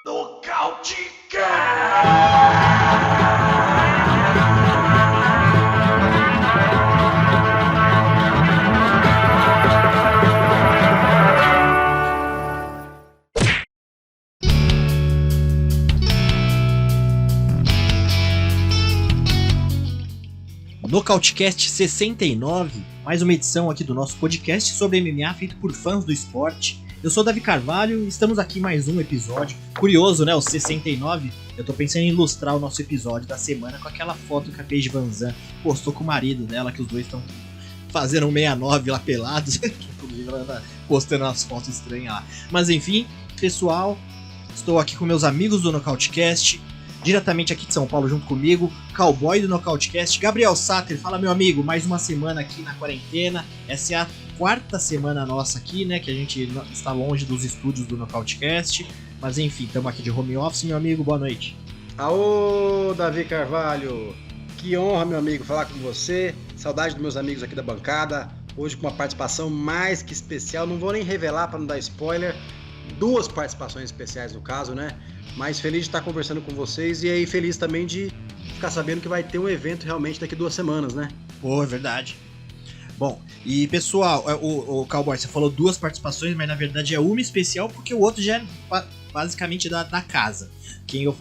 Nocautecast 69, mais uma edição aqui do nosso podcast sobre MMA feito por fãs do esporte. Eu sou o Davi Carvalho e estamos aqui mais um episódio. Curioso, né? O 69, eu tô pensando em ilustrar o nosso episódio da semana com aquela foto que a Paige VanZant postou com o marido dela, que os dois estão fazendo um 69 lá pelados. Inclusive ela tá postando umas fotos estranhas lá. Mas enfim, pessoal, estou aqui com meus amigos do Nocautecast. Diretamente aqui de São Paulo junto comigo, cowboy do Nocautecast, Gabriel Satter. Fala, meu amigo, mais uma semana aqui na quarentena. Essa é a quarta semana nossa aqui, né, que a gente está longe dos estúdios do Nocautecast. Mas enfim, estamos aqui de home office, meu amigo, boa noite. Aô, Davi Carvalho, que honra, meu amigo, falar com você. Saudade dos meus amigos aqui da bancada. Hoje com uma participação mais que especial, não vou nem revelar para não dar spoiler. Duas participações especiais no caso, né? Mas feliz de estar conversando com vocês e aí feliz também de ficar sabendo que vai ter um evento realmente daqui 2 semanas, né? Pô, é verdade. Bom, e pessoal, o Cowboy, você falou 2 participações, mas na verdade é uma especial porque o outro já é basicamente da casa. Quem eu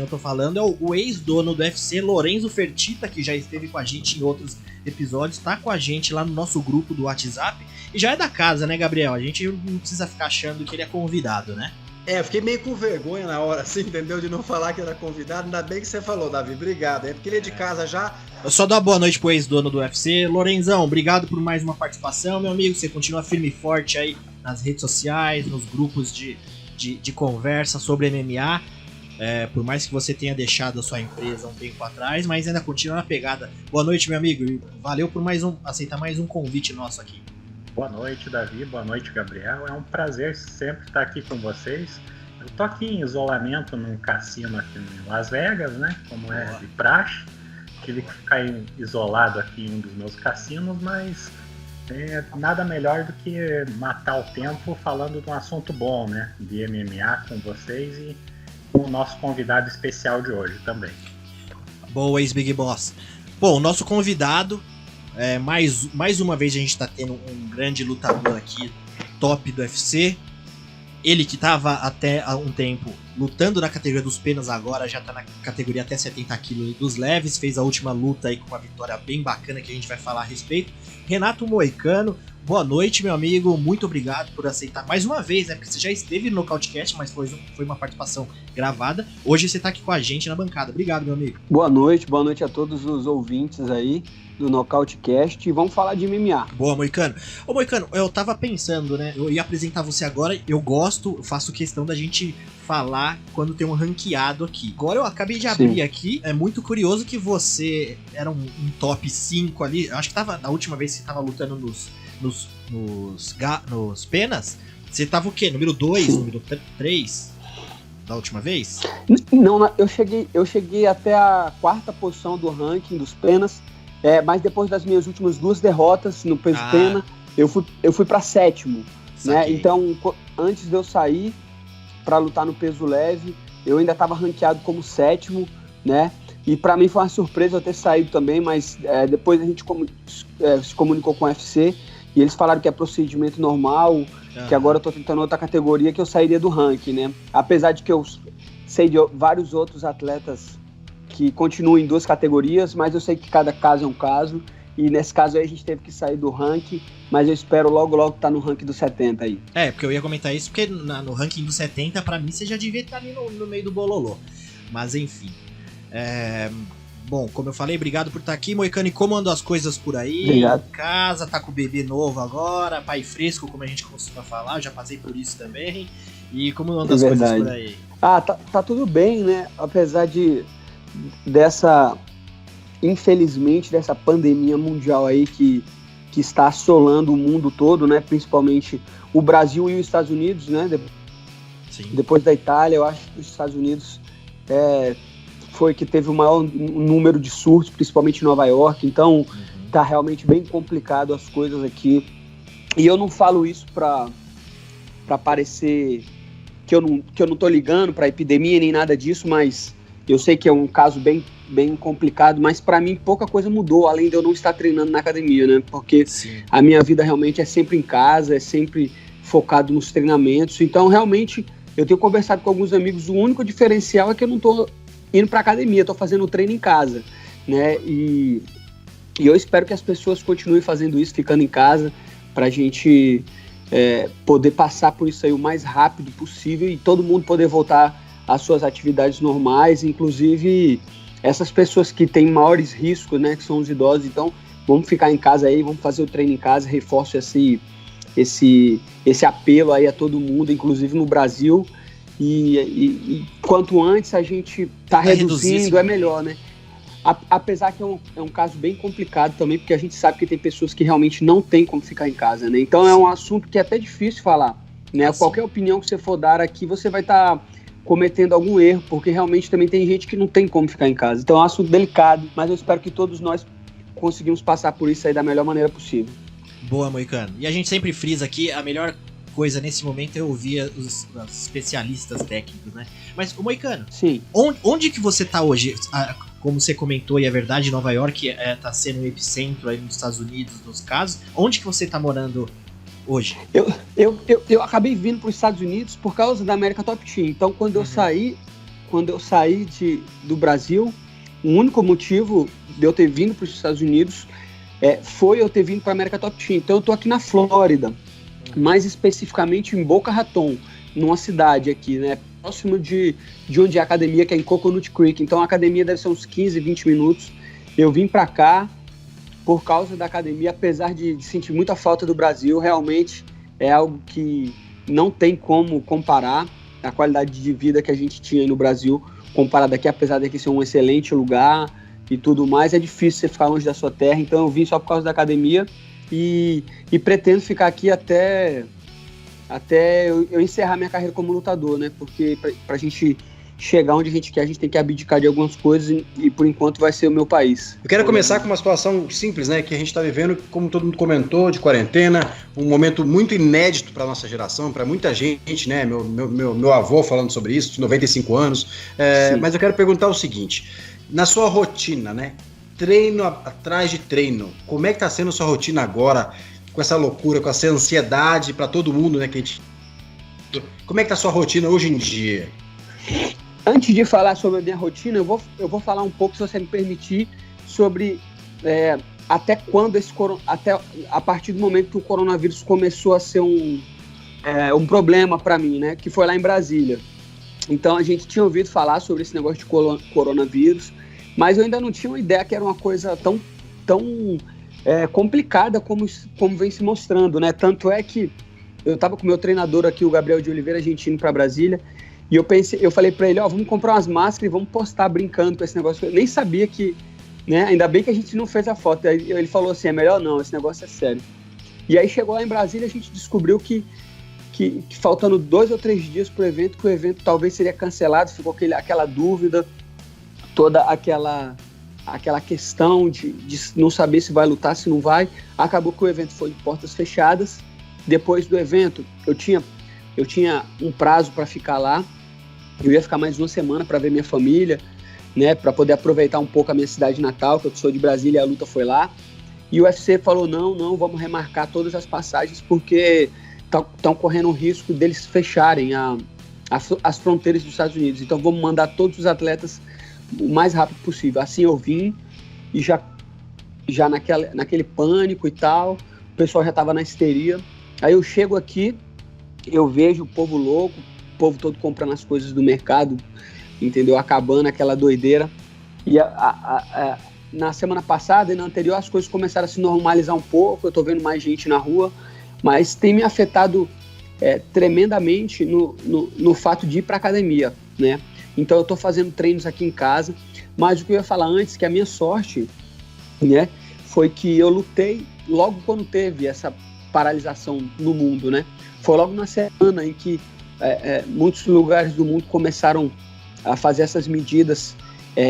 tô falando é o ex-dono do UFC, Lorenzo Fertitta, que já esteve com a gente em outros episódios, tá com a gente lá no nosso grupo do WhatsApp e já é da casa, né, Gabriel? A gente não precisa ficar achando que ele é convidado, né? Eu fiquei meio com vergonha na hora, assim, entendeu? De não falar que era convidado. Ainda bem que você falou, Davi. Obrigado. É porque ele é de casa já. Eu só dou uma boa noite pro ex-dono do UFC. Lorenzão, obrigado por mais uma participação, meu amigo. Você continua firme e forte aí nas redes sociais, nos grupos de conversa sobre MMA. Por mais que você tenha deixado a sua empresa um tempo atrás, mas ainda continua na pegada. Boa noite, meu amigo. E valeu por aceitar mais um convite nosso aqui. Boa noite, Davi. Boa noite, Gabriel. É um prazer sempre estar aqui com vocês. Eu tô aqui em isolamento num cassino aqui em Las Vegas, né? Como é de praxe. Tive que ficar isolado aqui em um dos meus cassinos, mas nada melhor do que matar o tempo falando de um assunto bom, né? De MMA com vocês e com o nosso convidado especial de hoje também. Boa, ex-Big Boss. Bom, o nosso convidado... mais uma vez a gente tá tendo um grande lutador aqui, top do UFC. Ele que tava até há um tempo lutando na categoria dos penas, agora já tá na categoria até 70 kg dos leves. Fez a última luta aí com uma vitória bem bacana que a gente vai falar a respeito. Renato Moicano, boa noite, meu amigo. Muito obrigado por aceitar mais uma vez, né? Porque você já esteve no Nocautecast, mas foi uma participação gravada. Hoje você tá aqui com a gente na bancada. Obrigado, meu amigo. Boa noite a todos os ouvintes aí do Nocautecast e vamos falar de MMA. Boa, Moicano. Ô, Moicano, eu tava pensando, né? Eu ia apresentar você agora, eu faço questão da gente falar quando tem um ranqueado aqui. Agora eu acabei de abrir aqui, é muito curioso que você era um top 5 ali, eu acho que tava, na última vez que você tava lutando nos penas, você tava o quê? Número 2, número 3 da última vez? Não, eu cheguei até a 4ª posição do ranking dos penas. Mas depois das minhas últimas 2 derrotas no peso pena, eu fui pra 7º, né? Então, antes de eu sair pra lutar no peso leve, eu ainda estava ranqueado como 7º, né? E pra mim foi uma surpresa eu ter saído também, mas depois a gente se comunicou com o UFC e eles falaram que é procedimento normal, que agora eu tô tentando outra categoria, que eu sairia do ranking, né? Apesar de que eu sei de vários outros atletas que continuam em 2 categorias, mas eu sei que cada caso é um caso, e nesse caso aí a gente teve que sair do ranking, mas eu espero logo estar no ranking dos 70 aí. Porque eu ia comentar isso, porque no ranking dos 70, pra mim, você já devia estar ali no meio do bololô. Mas enfim. Bom, como eu falei, obrigado por estar aqui, Moicano, e como andam as coisas por aí? Obrigado. Em casa, tá com o bebê novo agora, pai fresco, como a gente costuma falar, eu já passei por isso também. E como andam as coisas por aí? Tá tudo bem, né? Apesar infelizmente, dessa pandemia mundial aí que está assolando o mundo todo, né? Principalmente o Brasil e os Estados Unidos, né? Depois da Itália, eu acho que os Estados Unidos foi que teve o maior número de surtos, principalmente em Nova York. Então, tá realmente bem complicado as coisas aqui. E eu não falo isso para parecer que eu não tô ligando para epidemia nem nada disso, mas eu sei que é um caso bem complicado, mas para mim pouca coisa mudou, além de eu não estar treinando na academia, né? Porque a minha vida realmente é sempre em casa, é sempre focado nos treinamentos. Então, realmente, eu tenho conversado com alguns amigos, o único diferencial é que eu não tô indo para academia, tô fazendo o treino em casa, né? E eu espero que as pessoas continuem fazendo isso, ficando em casa, pra gente poder passar por isso aí o mais rápido possível e todo mundo poder voltar às suas atividades normais, inclusive essas pessoas que têm maiores riscos, né, que são os idosos. Então, vamos ficar em casa aí, vamos fazer o treino em casa, reforço esse apelo aí a todo mundo, inclusive no Brasil, e quanto antes a gente tá reduzindo, é melhor, né? Apesar que é um caso bem complicado também, porque a gente sabe que tem pessoas que realmente não tem como ficar em casa, né? Então é um assunto que é até difícil falar, né? Qualquer opinião que você for dar aqui, você vai estar cometendo algum erro, porque realmente também tem gente que não tem como ficar em casa. Então é um assunto delicado, mas eu espero que todos nós conseguimos passar por isso aí da melhor maneira possível. Boa, Moicano. E a gente sempre frisa aqui, a melhor coisa nesse momento é ouvir os especialistas técnicos, né? Mas, Moicano, sim. Onde que você tá hoje? Como você comentou, e é verdade, Nova York tá sendo o epicentro aí nos Estados Unidos dos casos. Onde que você tá morando hoje? Eu acabei vindo para os Estados Unidos por causa da América Top Team. Então, quando eu saí do Brasil, o único motivo de eu ter vindo para os Estados Unidos foi eu ter vindo para a América Top Team. Então, eu tô aqui na Flórida, mais especificamente em Boca Raton, numa cidade aqui, né? Próximo de onde é a academia, que é em Coconut Creek. Então a academia deve ser uns 15, 20 minutos. Eu vim para cá por causa da academia, apesar de sentir muita falta do Brasil. Realmente é algo que não tem como comparar a qualidade de vida que a gente tinha aí no Brasil comparado aqui, apesar daqui ser um excelente lugar e tudo mais. É difícil você ficar longe da sua terra. Então eu vim só por causa da academia e pretendo ficar aqui até eu encerrar minha carreira como lutador, né? Porque pra gente chegar onde a gente quer, a gente tem que abdicar de algumas coisas e por enquanto vai ser o meu país. Eu quero começar com uma situação simples, né? Que a gente está vivendo, como todo mundo comentou, de quarentena, um momento muito inédito para nossa geração, para muita gente, né? Meu avô falando sobre isso, de 95 anos. Mas eu quero perguntar o seguinte: na sua rotina, né? Treino atrás de treino, como é que tá sendo a sua rotina agora? Com essa loucura, com essa ansiedade para todo mundo, né? Como é que tá a sua rotina hoje em dia? Antes de falar sobre a minha rotina, eu vou falar um pouco, se você me permitir, sobre até quando até a partir do momento que o coronavírus começou a ser um problema para mim, né? Que foi lá em Brasília. Então a gente tinha ouvido falar sobre esse negócio de coronavírus, mas eu ainda não tinha uma ideia que era uma coisa tão complicada como vem se mostrando, né? Tanto é que eu tava com o meu treinador aqui, o Gabriel de Oliveira, a gente indo pra Brasília, e eu falei pra ele, vamos comprar umas máscaras e vamos postar brincando com esse negócio. Eu nem sabia que, né? Ainda bem que a gente não fez a foto. Aí ele falou assim, é melhor não, esse negócio é sério. E aí chegou lá em Brasília, a gente descobriu que faltando 2 ou 3 dias pro evento, que o evento talvez seria cancelado, ficou aquela dúvida, toda aquela questão de não saber se vai lutar, se não vai. Acabou que o evento foi de portas fechadas. Depois do evento, eu tinha um prazo para ficar lá. Eu ia ficar mais 1 semana para ver minha família, né, para poder aproveitar um pouco a minha cidade natal, que eu sou de Brasília e a luta foi lá. E o UFC falou, não, vamos remarcar todas as passagens, porque estão correndo o risco deles fecharem as fronteiras dos Estados Unidos. Então vamos mandar todos os atletas o mais rápido possível. Assim eu vim e já naquele pânico e tal, o pessoal já estava na histeria. Aí eu chego aqui, eu vejo o povo louco, o povo todo comprando as coisas do mercado, entendeu? Acabando aquela doideira. E na semana passada e na anterior as coisas começaram a se normalizar um pouco, eu tô vendo mais gente na rua, mas tem me afetado tremendamente no fato de ir pra academia, né? Então eu tô fazendo treinos aqui em casa, mas o que eu ia falar antes, que a minha sorte, né, foi que eu lutei logo quando teve essa paralisação no mundo, né? Foi logo na semana em que muitos lugares do mundo começaram a fazer essas medidas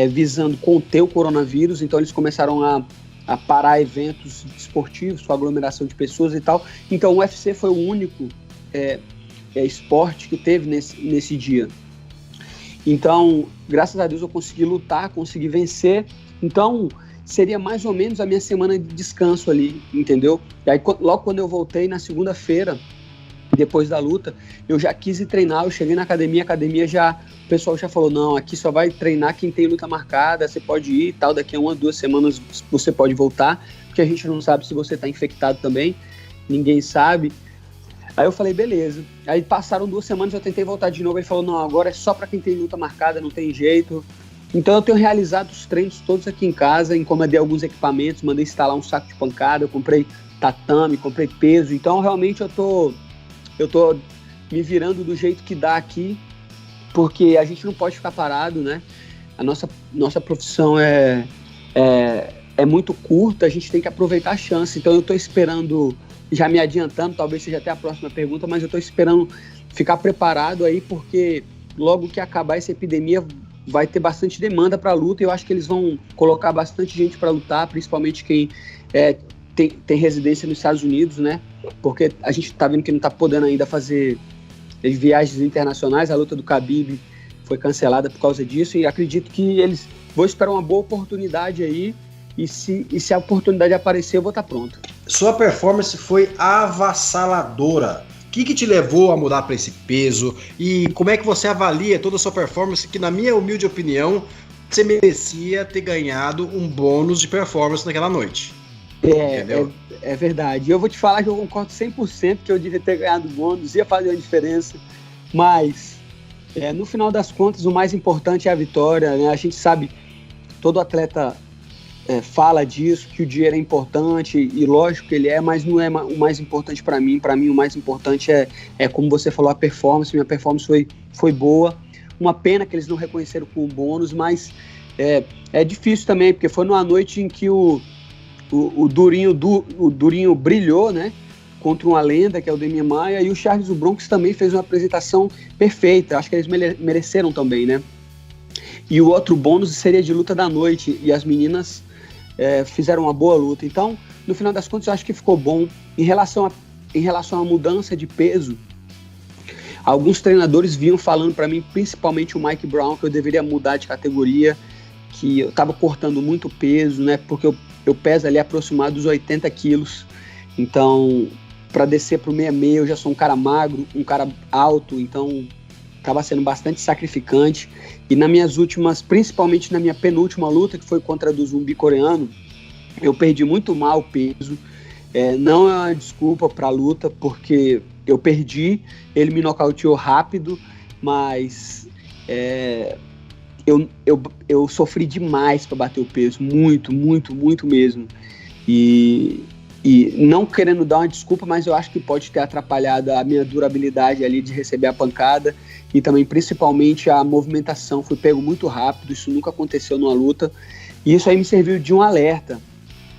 visando conter o coronavírus, então eles começaram a parar eventos esportivos com aglomeração de pessoas e tal. Então o UFC foi o único esporte que teve nesse dia. Então, graças a Deus eu consegui lutar, consegui vencer. Então, seria mais ou menos a minha semana de descanso ali, entendeu? E aí, logo quando eu voltei, na segunda-feira, depois da luta, eu já quis ir treinar. Eu cheguei na academia, o pessoal já falou, não, aqui só vai treinar quem tem luta marcada, você pode ir e tal, daqui a 1 ou 2 semanas você pode voltar, porque a gente não sabe se você tá infectado também, ninguém sabe. Aí eu falei, beleza. Aí passaram 2 semanas, eu tentei voltar de novo, ele falou, não, agora é só pra quem tem luta marcada, não tem jeito. Então eu tenho realizado os treinos todos aqui em casa, encomendei alguns equipamentos, mandei instalar um saco de pancada, eu comprei tatame, comprei peso, então realmente eu tô me virando do jeito que dá aqui, porque a gente não pode ficar parado, né? A nossa profissão é muito curta, a gente tem que aproveitar a chance. Então eu tô esperando, já me adiantando, talvez seja até a próxima pergunta, mas eu tô esperando ficar preparado aí, porque logo que acabar essa epidemia vai ter bastante demanda para luta, e eu acho que eles vão colocar bastante gente para lutar, principalmente quem tem residência nos Estados Unidos, né? Porque a gente tá vendo que não tá podendo ainda fazer viagens internacionais, a luta do Khabib foi cancelada por causa disso, e acredito que eles vão esperar uma boa oportunidade aí, e se a oportunidade aparecer, eu vou estar pronto. Sua performance foi avassaladora. O que te levou a mudar para esse peso? E como é que você avalia toda a sua performance, que na minha humilde opinião, você merecia ter ganhado um bônus de performance naquela noite? É verdade. Eu vou te falar que eu concordo 100% que eu devia ter ganhado bônus, ia fazer uma diferença, mas no final das contas o mais importante é a vitória, né? A gente sabe, todo atleta fala disso, que o dinheiro é importante, e lógico que ele mas não é o mais importante para mim. Para mim o mais importante é como você falou, a performance. Minha performance foi boa, uma pena que eles não reconheceram com o bônus, mas é difícil também, porque foi numa noite em que o Durinho brilhou, né, contra uma lenda que é o Demian Maia, e o Charles Bronx também fez uma apresentação perfeita. Acho que eles mereceram também, né? E o outro bônus seria de luta da noite, e as meninas fizeram uma boa luta. Então, no final das contas, eu acho que ficou bom. Em relação à mudança de peso, alguns treinadores vinham falando para mim, principalmente o Mike Brown, que eu deveria mudar de categoria, que eu estava cortando muito peso, né? Porque eu peso ali aproximado dos 80 quilos. Então, para descer para o 66, eu já sou um cara magro, um cara alto, então estava sendo bastante sacrificante. E nas minhas últimas, principalmente na minha penúltima luta, que foi contra a do zumbi coreano, eu perdi muito mal o peso. Não é uma desculpa para a luta, porque eu perdi, ele me nocauteou rápido, mas eu sofri demais para bater o peso, muito, muito, muito mesmo. E não querendo dar uma desculpa, mas eu acho que pode ter atrapalhado a minha durabilidade ali de receber a pancada, e também principalmente a movimentação. Fui pego muito rápido, isso nunca aconteceu numa luta, e isso aí me serviu de um alerta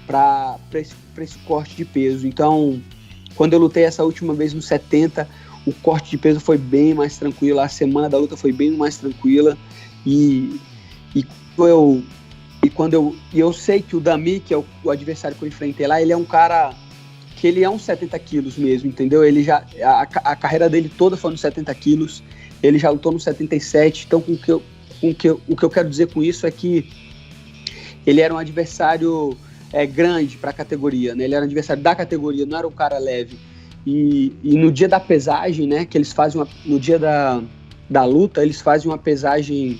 para esse corte de peso. Então, quando eu lutei essa última vez no 70, o corte de peso foi bem mais tranquilo, a semana da luta foi bem mais tranquila, e eu sei que o Dami, que é o adversário que eu enfrentei lá, ele é um cara que ele é uns 70 quilos mesmo, entendeu? Ele a carreira dele toda foi nos 70 quilos, ele já lutou no 77, então o que eu quero dizer com isso é que ele era um adversário grande para a categoria, né? Ele era um adversário da categoria, não era um cara leve. E no dia da pesagem, né, que eles fazem no dia da luta, eles fazem uma pesagem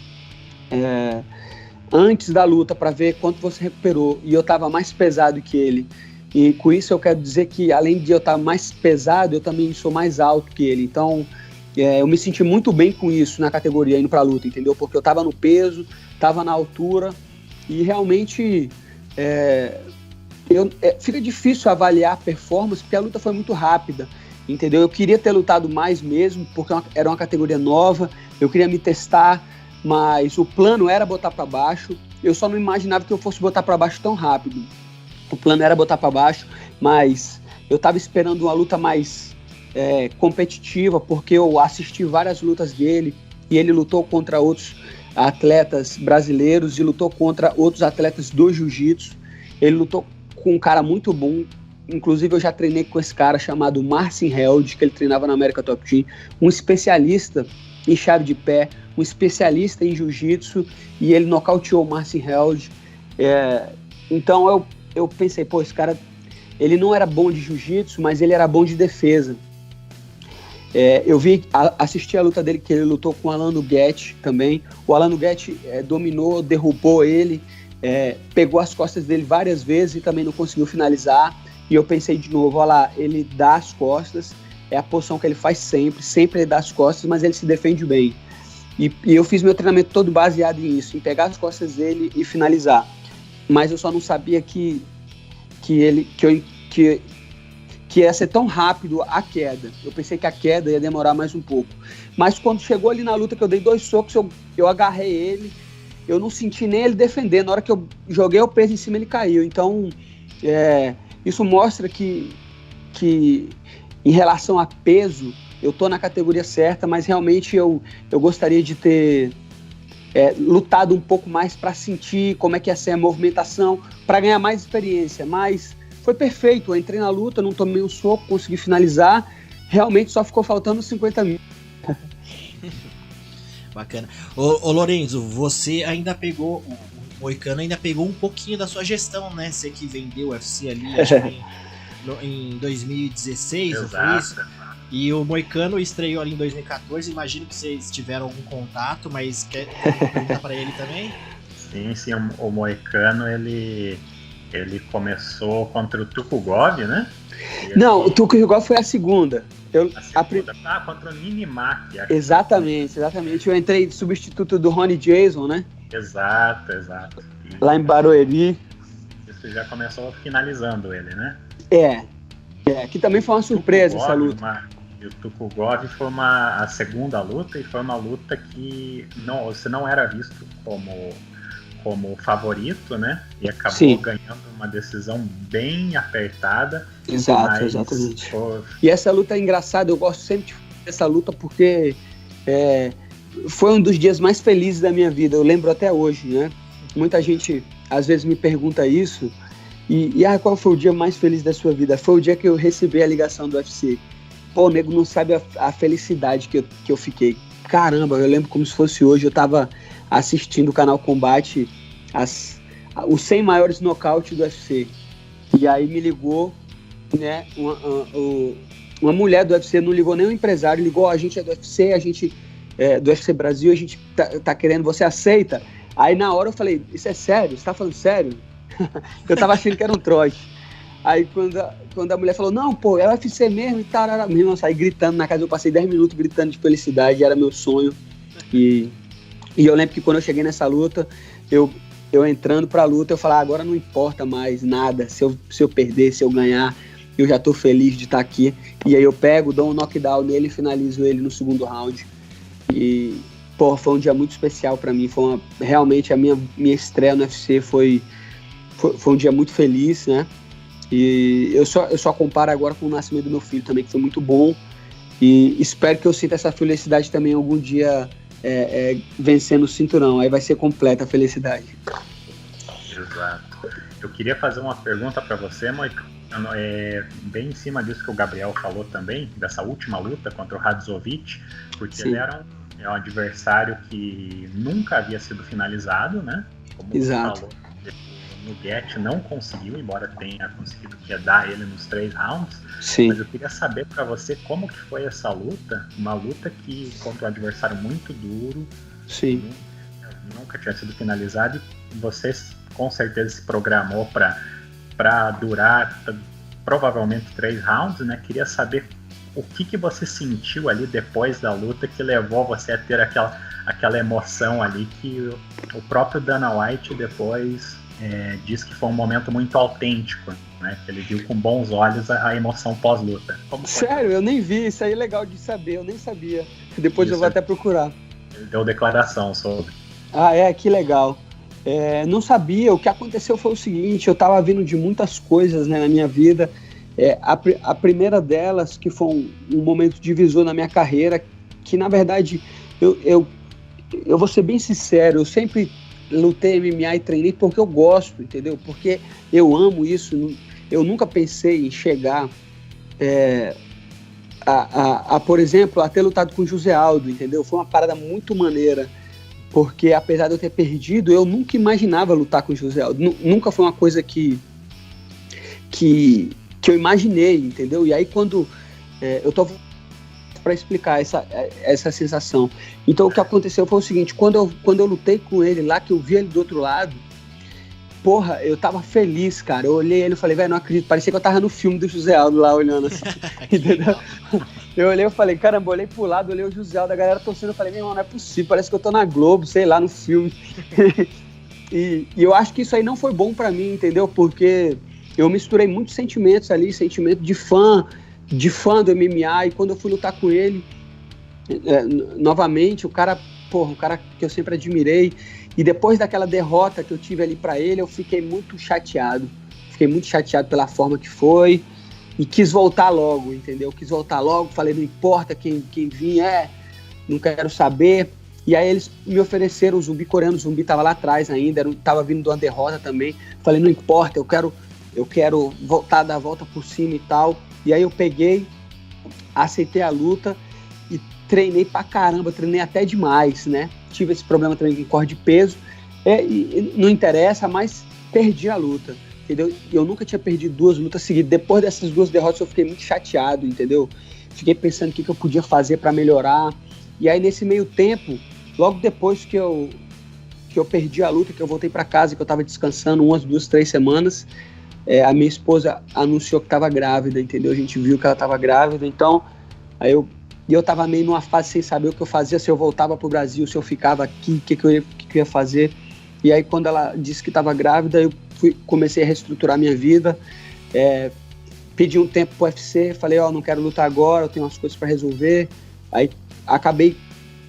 antes da luta para ver quanto você recuperou, e eu estava mais pesado que ele, e com isso eu quero dizer que além de eu estar mais pesado, eu também sou mais alto que ele. Então eu me senti muito bem com isso na categoria, indo para a luta, entendeu? Porque eu estava no peso, estava na altura, e realmente fica difícil avaliar a performance, porque a luta foi muito rápida, entendeu? Eu queria ter lutado mais mesmo, porque era uma categoria nova, eu queria me testar, mas o plano era botar para baixo. Eu só não imaginava que eu fosse botar para baixo tão rápido. O plano era botar para baixo, mas eu estava esperando uma luta mais competitiva, porque eu assisti várias lutas dele, e ele lutou contra outros atletas brasileiros e lutou contra outros atletas do jiu-jitsu. Ele lutou com um cara muito bom, inclusive eu já treinei com esse cara chamado Marcin Held, que ele treinava na América Top Team, um especialista em chave de pé, um especialista em jiu-jitsu, e ele nocauteou o Marcin Held. Então eu pensei, pô, esse cara, ele não era bom de jiu-jitsu, mas ele era bom de defesa. Eu assisti a luta dele, que ele lutou com o Alan Nuguet também. O Alan Nuguet dominou, derrubou ele, pegou as costas dele várias vezes e também não conseguiu finalizar. E eu pensei de novo, olha lá, ele dá as costas, é a posição que ele faz sempre ele dá as costas, mas ele se defende bem. E eu fiz meu treinamento todo baseado nisso, em pegar as costas dele e finalizar. Mas eu só não sabia que ia ser tão rápido a queda. Eu pensei que a queda ia demorar mais um pouco. Mas quando chegou ali na luta, que eu dei 2 socos, eu agarrei ele, eu não senti nem ele defender. Na hora que eu joguei o peso em cima, ele caiu. Então, isso mostra que em relação a peso, eu tô na categoria certa, mas realmente eu gostaria de ter lutado um pouco mais para sentir como é que ia ser a movimentação, para ganhar mais experiência. Mas foi perfeito, eu entrei na luta, não tomei um soco, consegui finalizar, realmente só ficou faltando 50 mil. Bacana. Ô Lorenzo, você ainda pegou, o Moicano ainda pegou um pouquinho da sua gestão, né? Você que vendeu o UFC ali, acho que em 2016, Exato. Foi isso? E o Moicano estreou ali em 2014, imagino que vocês tiveram algum contato, mas quer perguntar para ele também? Sim, o Moicano, ele começou contra o Tukugov, né? Não, o Tukugov foi a segunda. Contra o Ninimak. Exatamente. Eu entrei de substituto do Ronnie Jason, né? Exato. Lá em Barueri. Isso já começou finalizando ele, né? Que também foi uma surpresa essa luta. E o Tukugov foi a segunda luta, e foi uma luta que você não era visto como favorito, né? E acabou ganhando uma decisão bem apertada. Exatamente. E essa luta é engraçada, eu gosto sempre dessa luta porque foi um dos dias mais felizes da minha vida, eu lembro até hoje, né? Muita gente às vezes me pergunta isso, qual foi o dia mais feliz da sua vida? Foi o dia que eu recebi a ligação do UFC. Pô, o nego não sabe a felicidade que eu fiquei. Caramba, eu lembro como se fosse hoje, eu tava assistindo o Canal Combate os 100 maiores nocautes do UFC. E aí me ligou, né, uma mulher do UFC, não ligou nem o empresário, ligou, a gente é do UFC, a gente do UFC Brasil, a gente tá querendo, você aceita? Aí na hora eu falei, isso é sério? Você tá falando sério? Eu tava achando que era um trote. Aí quando a mulher falou, não, pô, é UFC mesmo e tal, mesmo, eu saí gritando na casa, eu passei 10 minutos gritando de felicidade, era meu sonho. E eu lembro que quando eu cheguei nessa luta, eu entrando pra luta, eu falei, agora não importa mais nada, se eu perder, se eu ganhar, eu já tô feliz de estar aqui. E aí eu pego, dou um knockdown nele e finalizo ele no segundo round. E, pô, foi um dia muito especial pra mim, realmente a minha estreia no UFC foi um dia muito feliz, né? E eu só comparo agora com o nascimento do meu filho também, que foi muito bom. E espero que eu sinta essa felicidade também algum dia vencendo o cinturão. Aí vai ser completa a felicidade. Exato. Eu queria fazer uma pergunta para você, Moicano, bem em cima disso que o Gabriel falou também, dessa última luta contra o Hadzovic, porque Sim. ele era um adversário que nunca havia sido finalizado, né? Como Exato. você falou, o Nuguet não conseguiu, embora tenha conseguido quedar ele nos 3 rounds. Sim. Mas eu queria saber para você como que foi essa luta, uma luta que contra um adversário muito duro. Sim. Nunca tinha sido finalizado, e você com certeza se programou para durar provavelmente 3 rounds, né? Queria saber o que você sentiu ali depois da luta que levou você a ter aquela emoção ali que o próprio Dana White depois diz que foi um momento muito autêntico, né? Que ele viu com bons olhos a emoção pós-luta. Sério? Eu nem vi, isso aí é legal de saber, eu nem sabia. Depois eu vou até procurar. Ele deu declaração sobre. Que legal. Não sabia, o que aconteceu foi o seguinte, eu tava vindo de muitas coisas, né, na minha vida. A primeira delas, que foi um momento divisor na minha carreira, que na verdade, eu vou ser bem sincero, eu sempre lutei MMA e treinei porque eu gosto, entendeu? Porque eu amo isso. eu nunca pensei em chegar por exemplo, a ter lutado com o José Aldo, entendeu? Foi uma parada muito maneira, porque apesar de eu ter perdido, eu nunca imaginava lutar com o José Aldo. Nunca foi uma coisa que eu imaginei, entendeu? E aí quando eu tô para explicar essa sensação. Então o que aconteceu foi o seguinte, quando eu lutei com ele lá, que eu vi ele do outro lado, porra, eu tava feliz, cara. Eu olhei ele e falei, velho, não acredito. Parecia que eu tava no filme do José Aldo lá, olhando assim. Entendeu? Eu olhei e falei, caramba, eu olhei pro lado, olhei o José Aldo, a galera torcendo. Eu falei, meu irmão, não é possível, parece que eu tô na Globo, sei lá, no filme. E eu acho que isso aí não foi bom pra mim, entendeu? Porque eu misturei muitos sentimentos ali, sentimento de fã do MMA. E quando eu fui lutar com ele, novamente, o cara que eu sempre admirei. E depois daquela derrota que eu tive ali pra ele, eu fiquei muito chateado. Fiquei muito chateado pela forma que foi. E quis voltar logo, entendeu? Quis voltar logo, falei, não importa quem vir, não quero saber. E aí eles me ofereceram o Zumbi coreano, o Zumbi tava lá atrás ainda, tava vindo de uma derrota também. Falei, não importa, eu quero voltar, dar a volta por cima e tal. E aí eu peguei, aceitei a luta e treinei pra caramba, treinei até demais, né? Tive esse problema também com corte de peso, e não interessa, mas perdi a luta, entendeu? Eu nunca tinha perdido 2 lutas seguidas. Depois dessas 2 derrotas eu fiquei muito chateado, entendeu? Fiquei pensando o que eu podia fazer para melhorar. E aí nesse meio tempo, logo depois que eu perdi a luta, que eu voltei para casa, que eu tava descansando 1, 2, 3 semanas, a minha esposa anunciou que tava grávida, entendeu? A gente viu que ela tava grávida, então aí eu tava meio numa fase sem saber o que eu fazia, se eu voltava pro Brasil, se eu ficava aqui, o que eu ia fazer. E aí quando ela disse que tava grávida, eu comecei a reestruturar minha vida, pedi um tempo pro UFC, falei, não quero lutar agora, eu tenho umas coisas para resolver. Aí acabei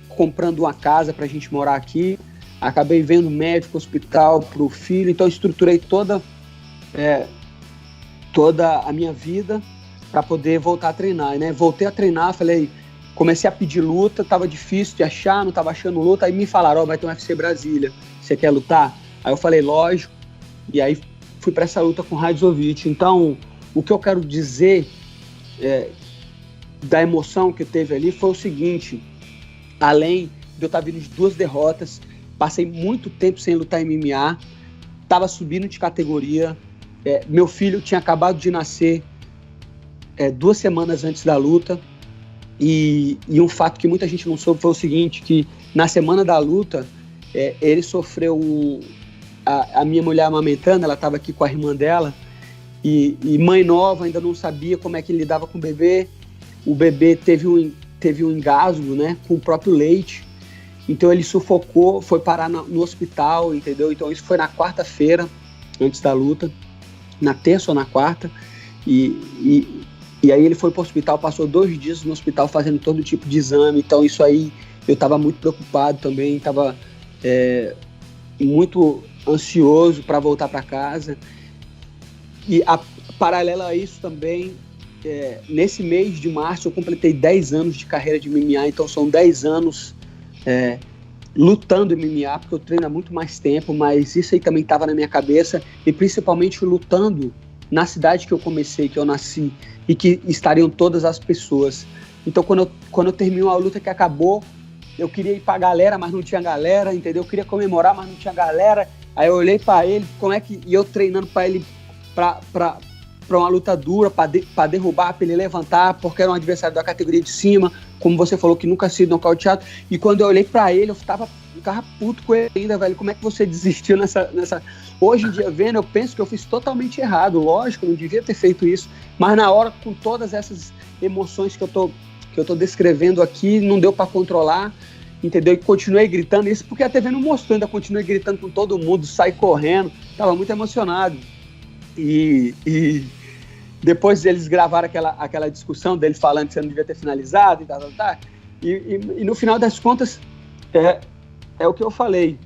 comprando uma casa pra gente morar aqui, acabei vendo médico, hospital pro filho, então estruturei toda a minha vida para poder voltar a treinar, né? Voltei a treinar, comecei a pedir luta, tava difícil de achar, não tava achando luta, aí me falaram, vai ter um UFC Brasília, você quer lutar? Aí eu falei, lógico, e aí fui para essa luta com o Radzovic. Então, o que eu quero dizer da emoção que teve ali foi o seguinte, além de eu estar vindo de 2 derrotas, passei muito tempo sem lutar MMA, tava subindo de categoria, meu filho tinha acabado de nascer 2 semanas antes da luta, e um fato que muita gente não soube foi o seguinte, que na semana da luta, ele sofreu a minha mulher amamentando, ela estava aqui com a irmã dela, e mãe nova, ainda não sabia como é que ele lidava com o bebê teve um engasgo, né, com o próprio leite, então ele sufocou, foi parar no hospital, entendeu? Então isso foi na quarta-feira, antes da luta, na terça ou na quarta, e aí ele foi para o hospital, passou 2 dias no hospital fazendo todo tipo de exame. Então isso aí eu estava muito preocupado também, estava muito ansioso para voltar para casa. E paralelo a isso também, nesse mês de março eu completei 10 anos de carreira de MMA, então são 10 anos lutando MMA, porque eu treino há muito mais tempo, mas isso aí também estava na minha cabeça, e principalmente lutando na cidade que eu comecei, que eu nasci, e que estariam todas as pessoas. Então quando eu termino a luta que acabou, eu queria ir pra galera, mas não tinha galera, entendeu? Eu queria comemorar, mas não tinha galera. Aí eu olhei pra ele, e eu treinando pra ele pra uma luta dura, pra derrubar, pra ele levantar, porque era um adversário da categoria de cima, como você falou, que nunca sido nocauteado. E quando eu olhei pra ele, eu tava puto com ele ainda, velho. Como é que você desistiu nessa... Hoje em dia, vendo, eu penso que eu fiz totalmente errado. Lógico, eu não devia ter feito isso. Mas na hora, com todas essas emoções que eu tô descrevendo aqui, não deu pra controlar, entendeu? E continuei gritando isso, porque a TV não mostrou, ainda continuei gritando com todo mundo, saí correndo, tava muito emocionado. E depois eles gravaram aquela discussão dele falando que você não devia ter finalizado e tal. E no final das contas, é o que eu falei.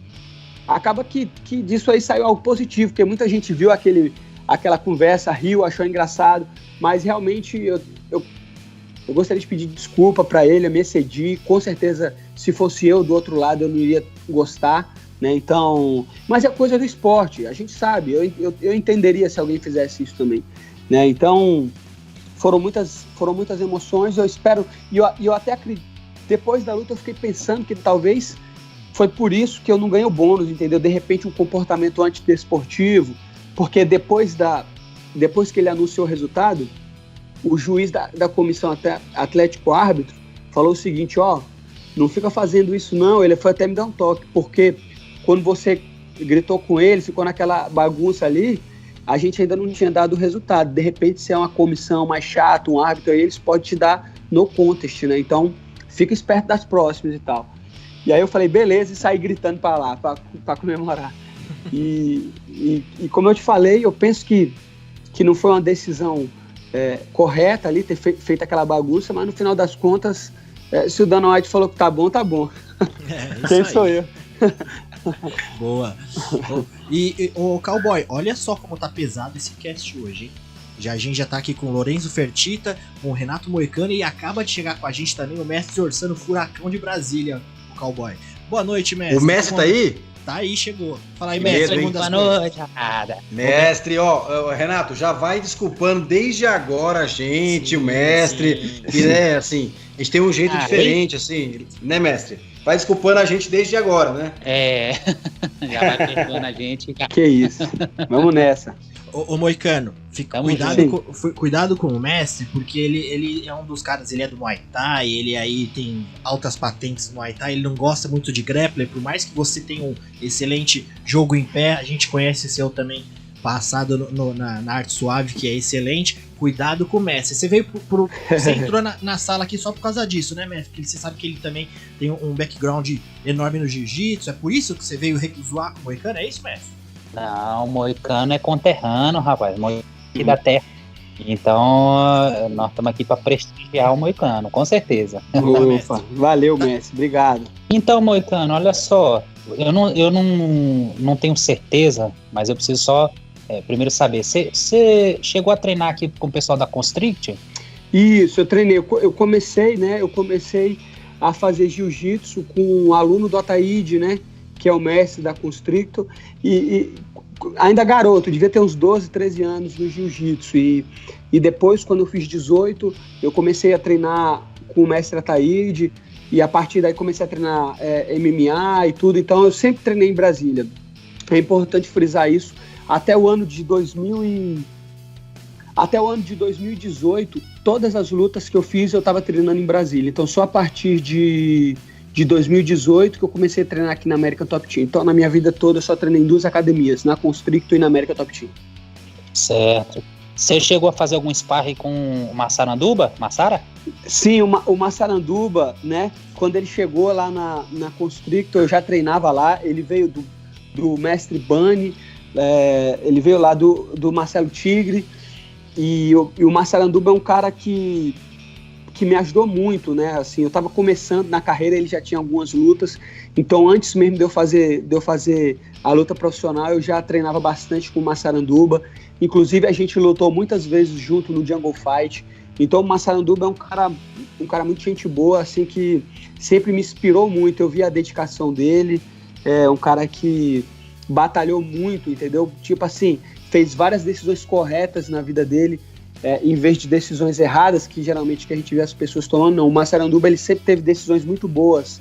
Acaba que disso aí saiu algo positivo, porque muita gente viu aquela conversa, riu, achou engraçado, mas realmente eu gostaria de pedir desculpa para ele, eu me excedi. Com certeza, se fosse eu do outro lado, eu não iria gostar, né? Então, mas é coisa do esporte, a gente sabe, eu entenderia se alguém fizesse isso também. né? Então foram muitas emoções. Eu espero, e eu até acredito, depois da luta eu fiquei pensando que talvez foi por isso que eu não ganhei o bônus, entendeu? De repente um comportamento antidesportivo, porque depois que ele anunciou o resultado, o juiz da comissão atlético árbitro falou o seguinte, não fica fazendo isso não. Ele foi até me dar um toque, porque quando você gritou com ele, ficou naquela bagunça ali, a gente ainda não tinha dado o resultado. De repente, se é uma comissão mais chata, um árbitro aí, eles podem te dar no contest, né? Então, fica esperto das próximas e tal. E aí eu falei, beleza, e saí gritando pra lá, pra comemorar. E como eu te falei, eu penso que não foi uma decisão correta ali, ter feito aquela bagunça, mas no final das contas, se o Dana White falou que tá bom, tá bom. Quem sou eu? Boa. E o Cowboy, olha só como tá pesado esse cast hoje, hein? A gente já tá aqui com o Lorenzo Fertitta, com o Renato Moicano e acaba de chegar com a gente também o mestre Orçano Furacão de Brasília, o Cowboy. Boa noite, mestre. O mestre tá aí? Tá aí, chegou. Fala aí, mestre. Boa noite, rapaz. Mestre, Renato, já vai desculpando desde agora a gente, sim, o mestre, que, né, assim, a gente tem um jeito diferente, assim, né, mestre? Vai desculpando a gente desde agora, né? Já vai perdoando a gente. Que isso, vamos nessa. Ô Moicano, cuidado com o mestre, porque ele é um dos caras, ele é do Muay Thai, ele aí tem altas patentes no Muay Thai, ele não gosta muito de grappler, por mais que você tenha um excelente jogo em pé, a gente conhece seu também passado na arte suave, que é excelente. Cuidado com o mestre. Você veio você entrou na sala aqui só por causa disso, né, mestre? Porque você sabe que ele também tem um background enorme no jiu-jitsu, é por isso que você veio zoar com o Moicano, é isso, mestre? Não, o Moicano é conterrâneo, rapaz. Moicano aqui da terra. Então, nós estamos aqui para prestigiar o Moicano, com certeza. Opa, valeu, mestre. Obrigado. Então, Moicano, olha só. Eu não tenho certeza, mas eu preciso só primeiro saber. Você chegou a treinar aqui com o pessoal da Constrict? Isso, eu treinei. Eu comecei a fazer jiu-jitsu com um aluno do Ataíde, né? Que é o mestre da Constrictor, e ainda garoto, devia ter uns 12, 13 anos no jiu-jitsu, e depois, quando eu fiz 18, eu comecei a treinar com o mestre Ataíde, e a partir daí comecei a treinar MMA e tudo, então eu sempre treinei em Brasília. É importante frisar isso. Até o ano de 2018, todas as lutas que eu fiz, eu estava treinando em Brasília, então só a partir de 2018 que eu comecei a treinar aqui na American Top Team. Então, na minha vida toda, eu só treinei em 2 academias, na Constrictor e na American Top Team. Certo. Você chegou a fazer algum sparring com o Massaranduba? Massara? Sim, o Massaranduba, né? Quando ele chegou lá na Constrictor, eu já treinava lá. Ele veio do mestre Bani, ele veio lá do Marcelo Tigre. E o Massaranduba é um cara que me ajudou muito, né? Assim, eu estava começando na carreira, ele já tinha algumas lutas, então antes mesmo de eu fazer a luta profissional, eu já treinava bastante com o Massaranduba. Inclusive, a gente lutou muitas vezes junto no Jungle Fight. Então, o Massaranduba é um cara muito gente boa, assim, que sempre me inspirou muito. Eu vi a dedicação dele, é um cara que batalhou muito, entendeu? Tipo assim, fez várias decisões corretas na vida dele, em vez de decisões erradas, que geralmente que a gente vê as pessoas tomando. Não, o Massaranduba, ele sempre teve decisões muito boas,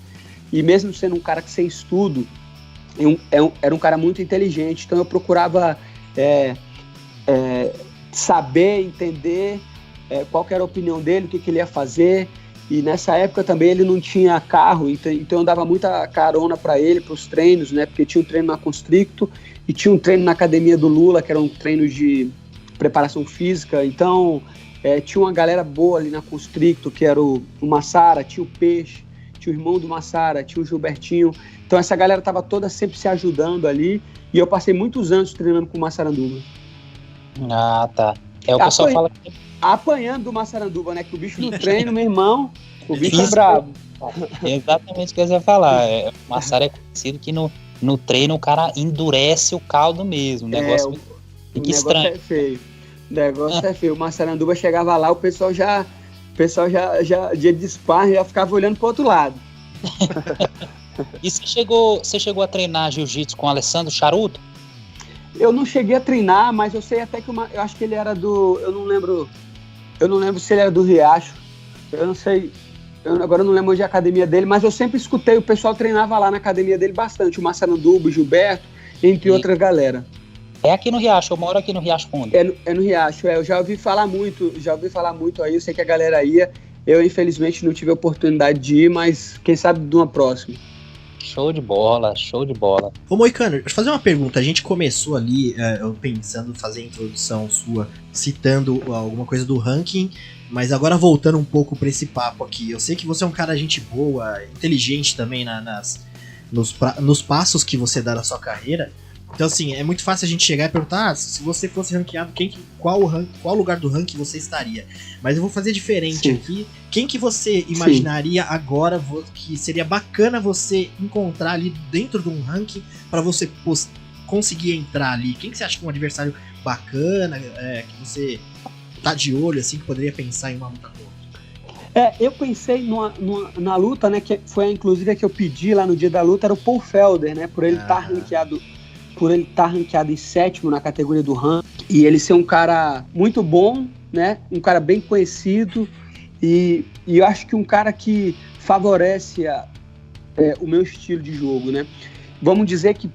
e mesmo sendo um cara que sem estudo, era um cara muito inteligente, então eu procurava saber, entender qual que era a opinião dele, o que ele ia fazer, e nessa época também ele não tinha carro, então eu dava muita carona para ele, para os treinos, né, porque tinha um treino na Constrictor, e tinha um treino na academia do Lula, que era um treino de preparação física. Então tinha uma galera boa ali na Constrictor, que era o Massara, tinha o Peixe, tinha o irmão do Massara, tinha o Gilbertinho. Então essa galera tava toda sempre se ajudando ali, e eu passei muitos anos treinando com o Massaranduba. Ah, tá. O pessoal fala que... Apanhando do Massaranduba, né, que o bicho no treino, meu irmão, o bicho é brabo. Exatamente o que eu ia falar. O Massara é conhecido que no treino o cara endurece o caldo mesmo, o negócio fica estranho. É feio. O negócio é feio. O Massaranduba chegava lá, o pessoal já dia de sparring, já ficava olhando pro outro lado. E você chegou a treinar jiu-jitsu com o Alessandro Charuto? Eu não cheguei a treinar, mas eu sei até que eu acho que ele era eu não lembro se ele era do Riacho. Eu não sei, agora eu não lembro onde é a academia dele, mas eu sempre escutei, o pessoal treinava lá na academia dele bastante, o Marcelo Dubo, o Gilberto, entre outras galera. É aqui no Riacho, eu moro aqui no Riacho Fundo. É no Riacho, eu já ouvi falar muito aí, eu sei que a galera ia, eu infelizmente não tive a oportunidade de ir, mas quem sabe de uma próxima. Show de bola, show de bola. Ô Moicano, deixa eu fazer uma pergunta. A gente começou ali, eu pensando em fazer a introdução sua, citando alguma coisa do ranking, mas agora voltando um pouco pra esse papo aqui. Eu sei que você é um cara gente boa, inteligente também nos passos que você dá na sua carreira. Então assim, é muito fácil a gente chegar e perguntar, se você fosse ranqueado, qual lugar do ranking você estaria? Mas eu vou fazer diferente aqui. Quem que você imaginaria agora que seria bacana você encontrar ali dentro de um ranking para você conseguir entrar ali? Quem que você acha que é um adversário bacana, que você tá de olho, assim, que poderia pensar em uma luta boa? Eu pensei na luta, né, que foi inclusive a que eu pedi lá no dia da luta, era o Paul Felder, né, por ele estar ranqueado em 7º na categoria do ranking, e ele ser um cara muito bom, né, um cara bem conhecido, e eu acho que um cara que favorece o meu estilo de jogo, né. Vamos dizer que,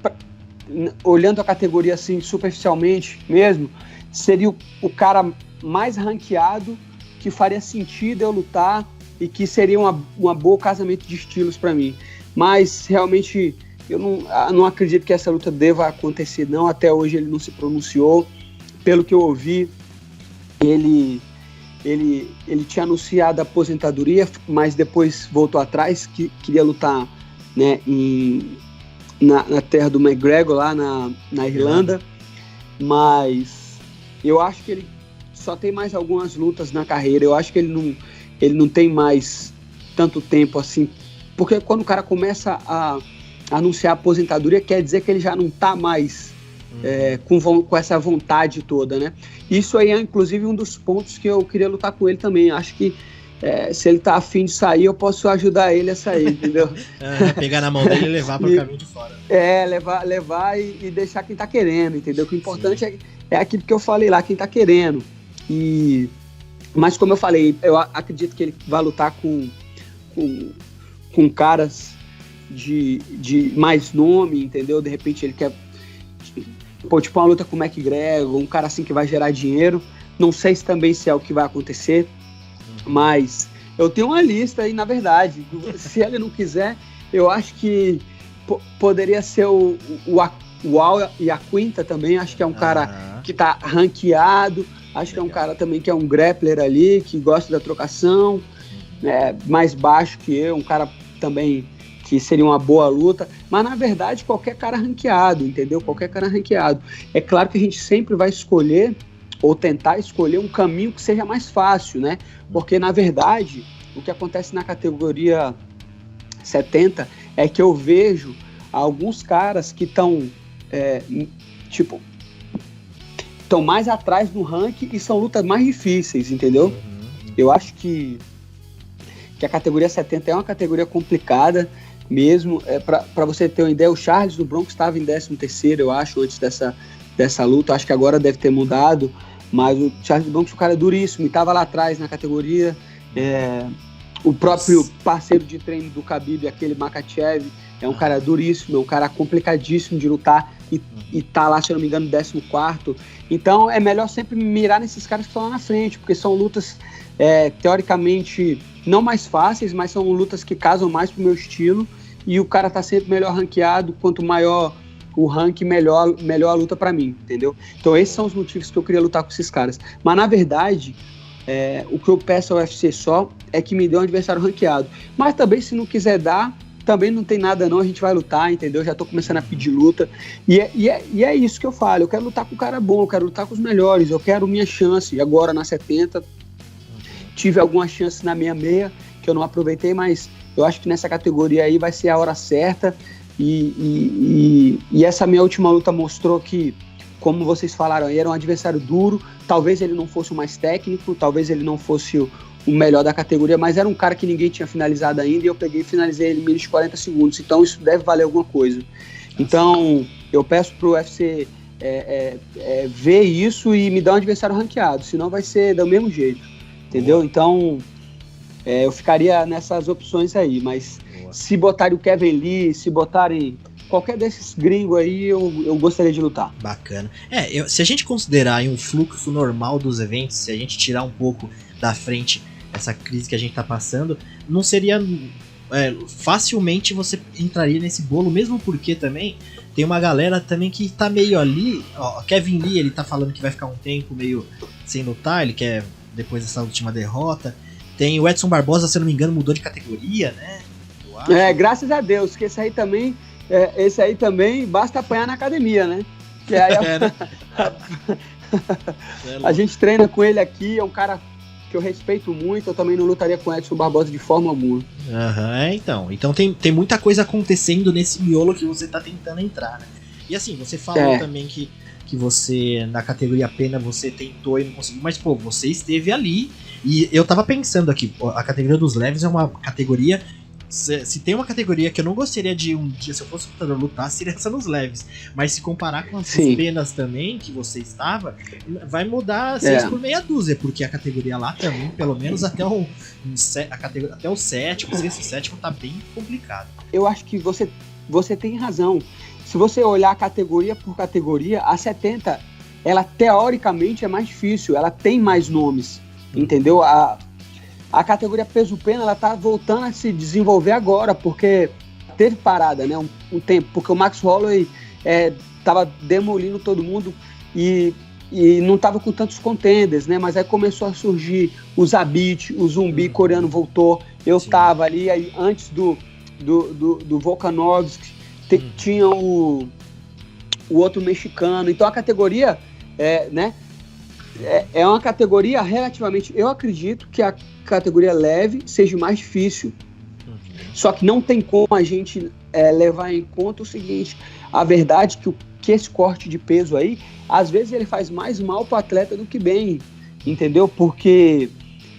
olhando a categoria assim superficialmente mesmo, seria o cara mais ranqueado, que faria sentido eu lutar e que seria uma boa casamento de estilos para mim. Mas realmente eu não acredito que essa luta deva acontecer, não. Até hoje ele não se pronunciou. Pelo que eu ouvi, ele tinha anunciado a aposentadoria, mas depois voltou atrás, que queria lutar, né, na terra do McGregor, lá na Irlanda. Mas eu acho que ele só tem mais algumas lutas na carreira. Eu acho que ele não tem mais tanto tempo assim, porque quando o cara começa a anunciar a aposentadoria, quer dizer que ele já não está mais com essa vontade toda, né? Isso aí é inclusive um dos pontos que eu queria lutar com ele também. Acho que se ele tá afim de sair, eu posso ajudar ele a sair, entendeu? Pegar na mão dele e levar para o caminho de fora. Levar e deixar quem tá querendo, entendeu? O que é importante é aquilo que eu falei lá, quem tá querendo. Mas como eu falei, eu acredito que ele vai lutar com caras de mais nome, entendeu? De repente ele quer tipo uma luta com o McGregor, um cara assim que vai gerar dinheiro. Não sei se também é o que vai acontecer, mas eu tenho uma lista aí, na verdade. Se ele não quiser, eu acho que poderia ser o Al e a Quinta também. Acho que é um cara que tá ranqueado. Acho que é um cara também que é um grappler ali, que gosta da trocação, mais baixo que eu, um cara também que seria uma boa luta, mas na verdade qualquer cara ranqueado, entendeu? Qualquer cara ranqueado. É claro que a gente sempre vai escolher, ou tentar escolher um caminho que seja mais fácil, né? Porque na verdade, o que acontece na categoria 70 é que eu vejo alguns caras que estão, estão mais atrás no ranking e são lutas mais difíceis, entendeu? Eu acho que a categoria 70 é uma categoria complicada mesmo. Para você ter uma ideia, o Charles do Bronx estava em 13º, eu acho, antes dessa luta. Acho que agora deve ter mudado, mas o Charles do Bronx, o cara é duríssimo, e estava lá atrás na categoria. O próprio parceiro de treino do Khabib, aquele Makhachev, é um cara duríssimo, é um cara complicadíssimo de lutar, e tá lá, se eu não me engano, 14º. Então é melhor sempre mirar nesses caras que estão lá na frente, porque são lutas teoricamente não mais fáceis, mas são lutas que casam mais pro meu estilo, e o cara tá sempre melhor ranqueado. Quanto maior o ranking, melhor a luta pra mim, entendeu? Então esses são os motivos que eu queria lutar com esses caras. Mas na verdade, o que eu peço ao UFC só é que me dê um adversário ranqueado. Mas também, se não quiser dar, também não tem nada não, a gente vai lutar, entendeu? Já tô começando a pedir luta, e é isso que eu falo. Eu quero lutar com um cara bom, eu quero lutar com os melhores, eu quero minha chance. E agora na 70 tive alguma chance na meia que eu não aproveitei, mas eu acho que nessa categoria aí vai ser a hora certa, e essa minha última luta mostrou que, como vocês falaram aí, era um adversário duro. Talvez ele não fosse o mais técnico, talvez ele não fosse o melhor da categoria, mas era um cara que ninguém tinha finalizado ainda, e eu peguei e finalizei ele em menos de 40 segundos, então isso deve valer alguma coisa. Então eu peço pro UFC ver isso e me dar um adversário ranqueado, senão vai ser do mesmo jeito, entendeu? Então, eu ficaria nessas opções aí, mas se botarem o Kevin Lee, se botarem qualquer desses gringos aí, eu gostaria de lutar. Bacana. Se a gente considerar aí um fluxo normal dos eventos, se a gente tirar um pouco da frente essa crise que a gente tá passando, não seria... facilmente você entraria nesse bolo, mesmo porque também tem uma galera também que tá meio ali, ó, Kevin Lee, ele tá falando que vai ficar um tempo meio sem lutar, ele quer depois dessa última derrota. Tem o Edson Barbosa, se eu não me engano, mudou de categoria, né? Graças a Deus, que esse aí também basta apanhar na academia, né? Que aí a gente treina com ele aqui, é um cara que eu respeito muito, eu também não lutaria com o Edson Barbosa de forma alguma. Então tem muita coisa acontecendo nesse miolo que você tá tentando entrar, né? E assim, você falou também que você, na categoria pena, você tentou e não conseguiu, mas pô, você esteve ali, e eu tava pensando aqui, a categoria dos leves é uma categoria... Se tem uma categoria que eu não gostaria de um dia, se eu fosse lutador, lutar, seria essa nos leves. Mas se comparar com as penas também, que você estava, vai mudar 6 por meia dúzia, porque a categoria lá também, pelo menos até o sétimo, sexto, sétimo, tá bem complicado. Eu acho que você tem razão. Se você olhar categoria por categoria, a 70, ela teoricamente é mais difícil, ela tem mais nomes, entendeu? A categoria peso-pena, ela tá voltando a se desenvolver agora, porque teve parada, né, um tempo, porque o Max Holloway tava demolindo todo mundo e não tava com tantos contenders, né, mas aí começou a surgir o Zabit, o Zumbi coreano voltou, eu tava ali, aí antes do Volkanovski, tinha o outro mexicano, então a categoria, né, é uma categoria relativamente, eu acredito que a categoria leve seja mais difícil, só que não tem como a gente levar em conta o seguinte, a verdade que esse corte de peso aí, às vezes ele faz mais mal pro atleta do que bem, entendeu? Porque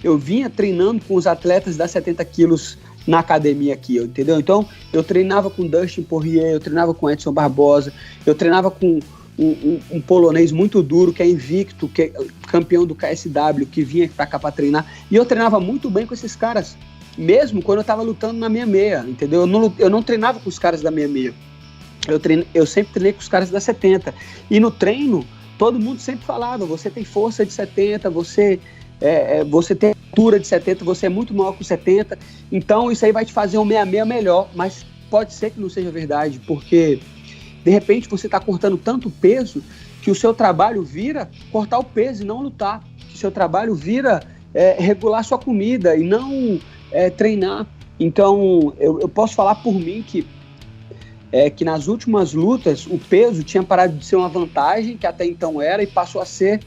eu vinha treinando com os atletas das 70 quilos na academia aqui, entendeu? Então eu treinava com Dustin Poirier, eu treinava com Edson Barbosa, eu treinava com um polonês muito duro, que é invicto, que é campeão do KSW, que vinha pra cá pra treinar, e eu treinava muito bem com esses caras, mesmo quando eu tava lutando na 66, entendeu? Eu não treinava com os caras da 66, eu sempre treinei com os caras da 70, e no treino, todo mundo sempre falava, você tem força de 70, você tem altura de 70, você é muito maior que o 70, então isso aí vai te fazer um 66 melhor, mas pode ser que não seja verdade, porque de repente você está cortando tanto peso que o seu trabalho vira cortar o peso e não lutar. Que o seu trabalho vira regular sua comida e não treinar. Então, eu posso falar por mim que nas últimas lutas o peso tinha parado de ser uma vantagem, que até então era, e passou a ser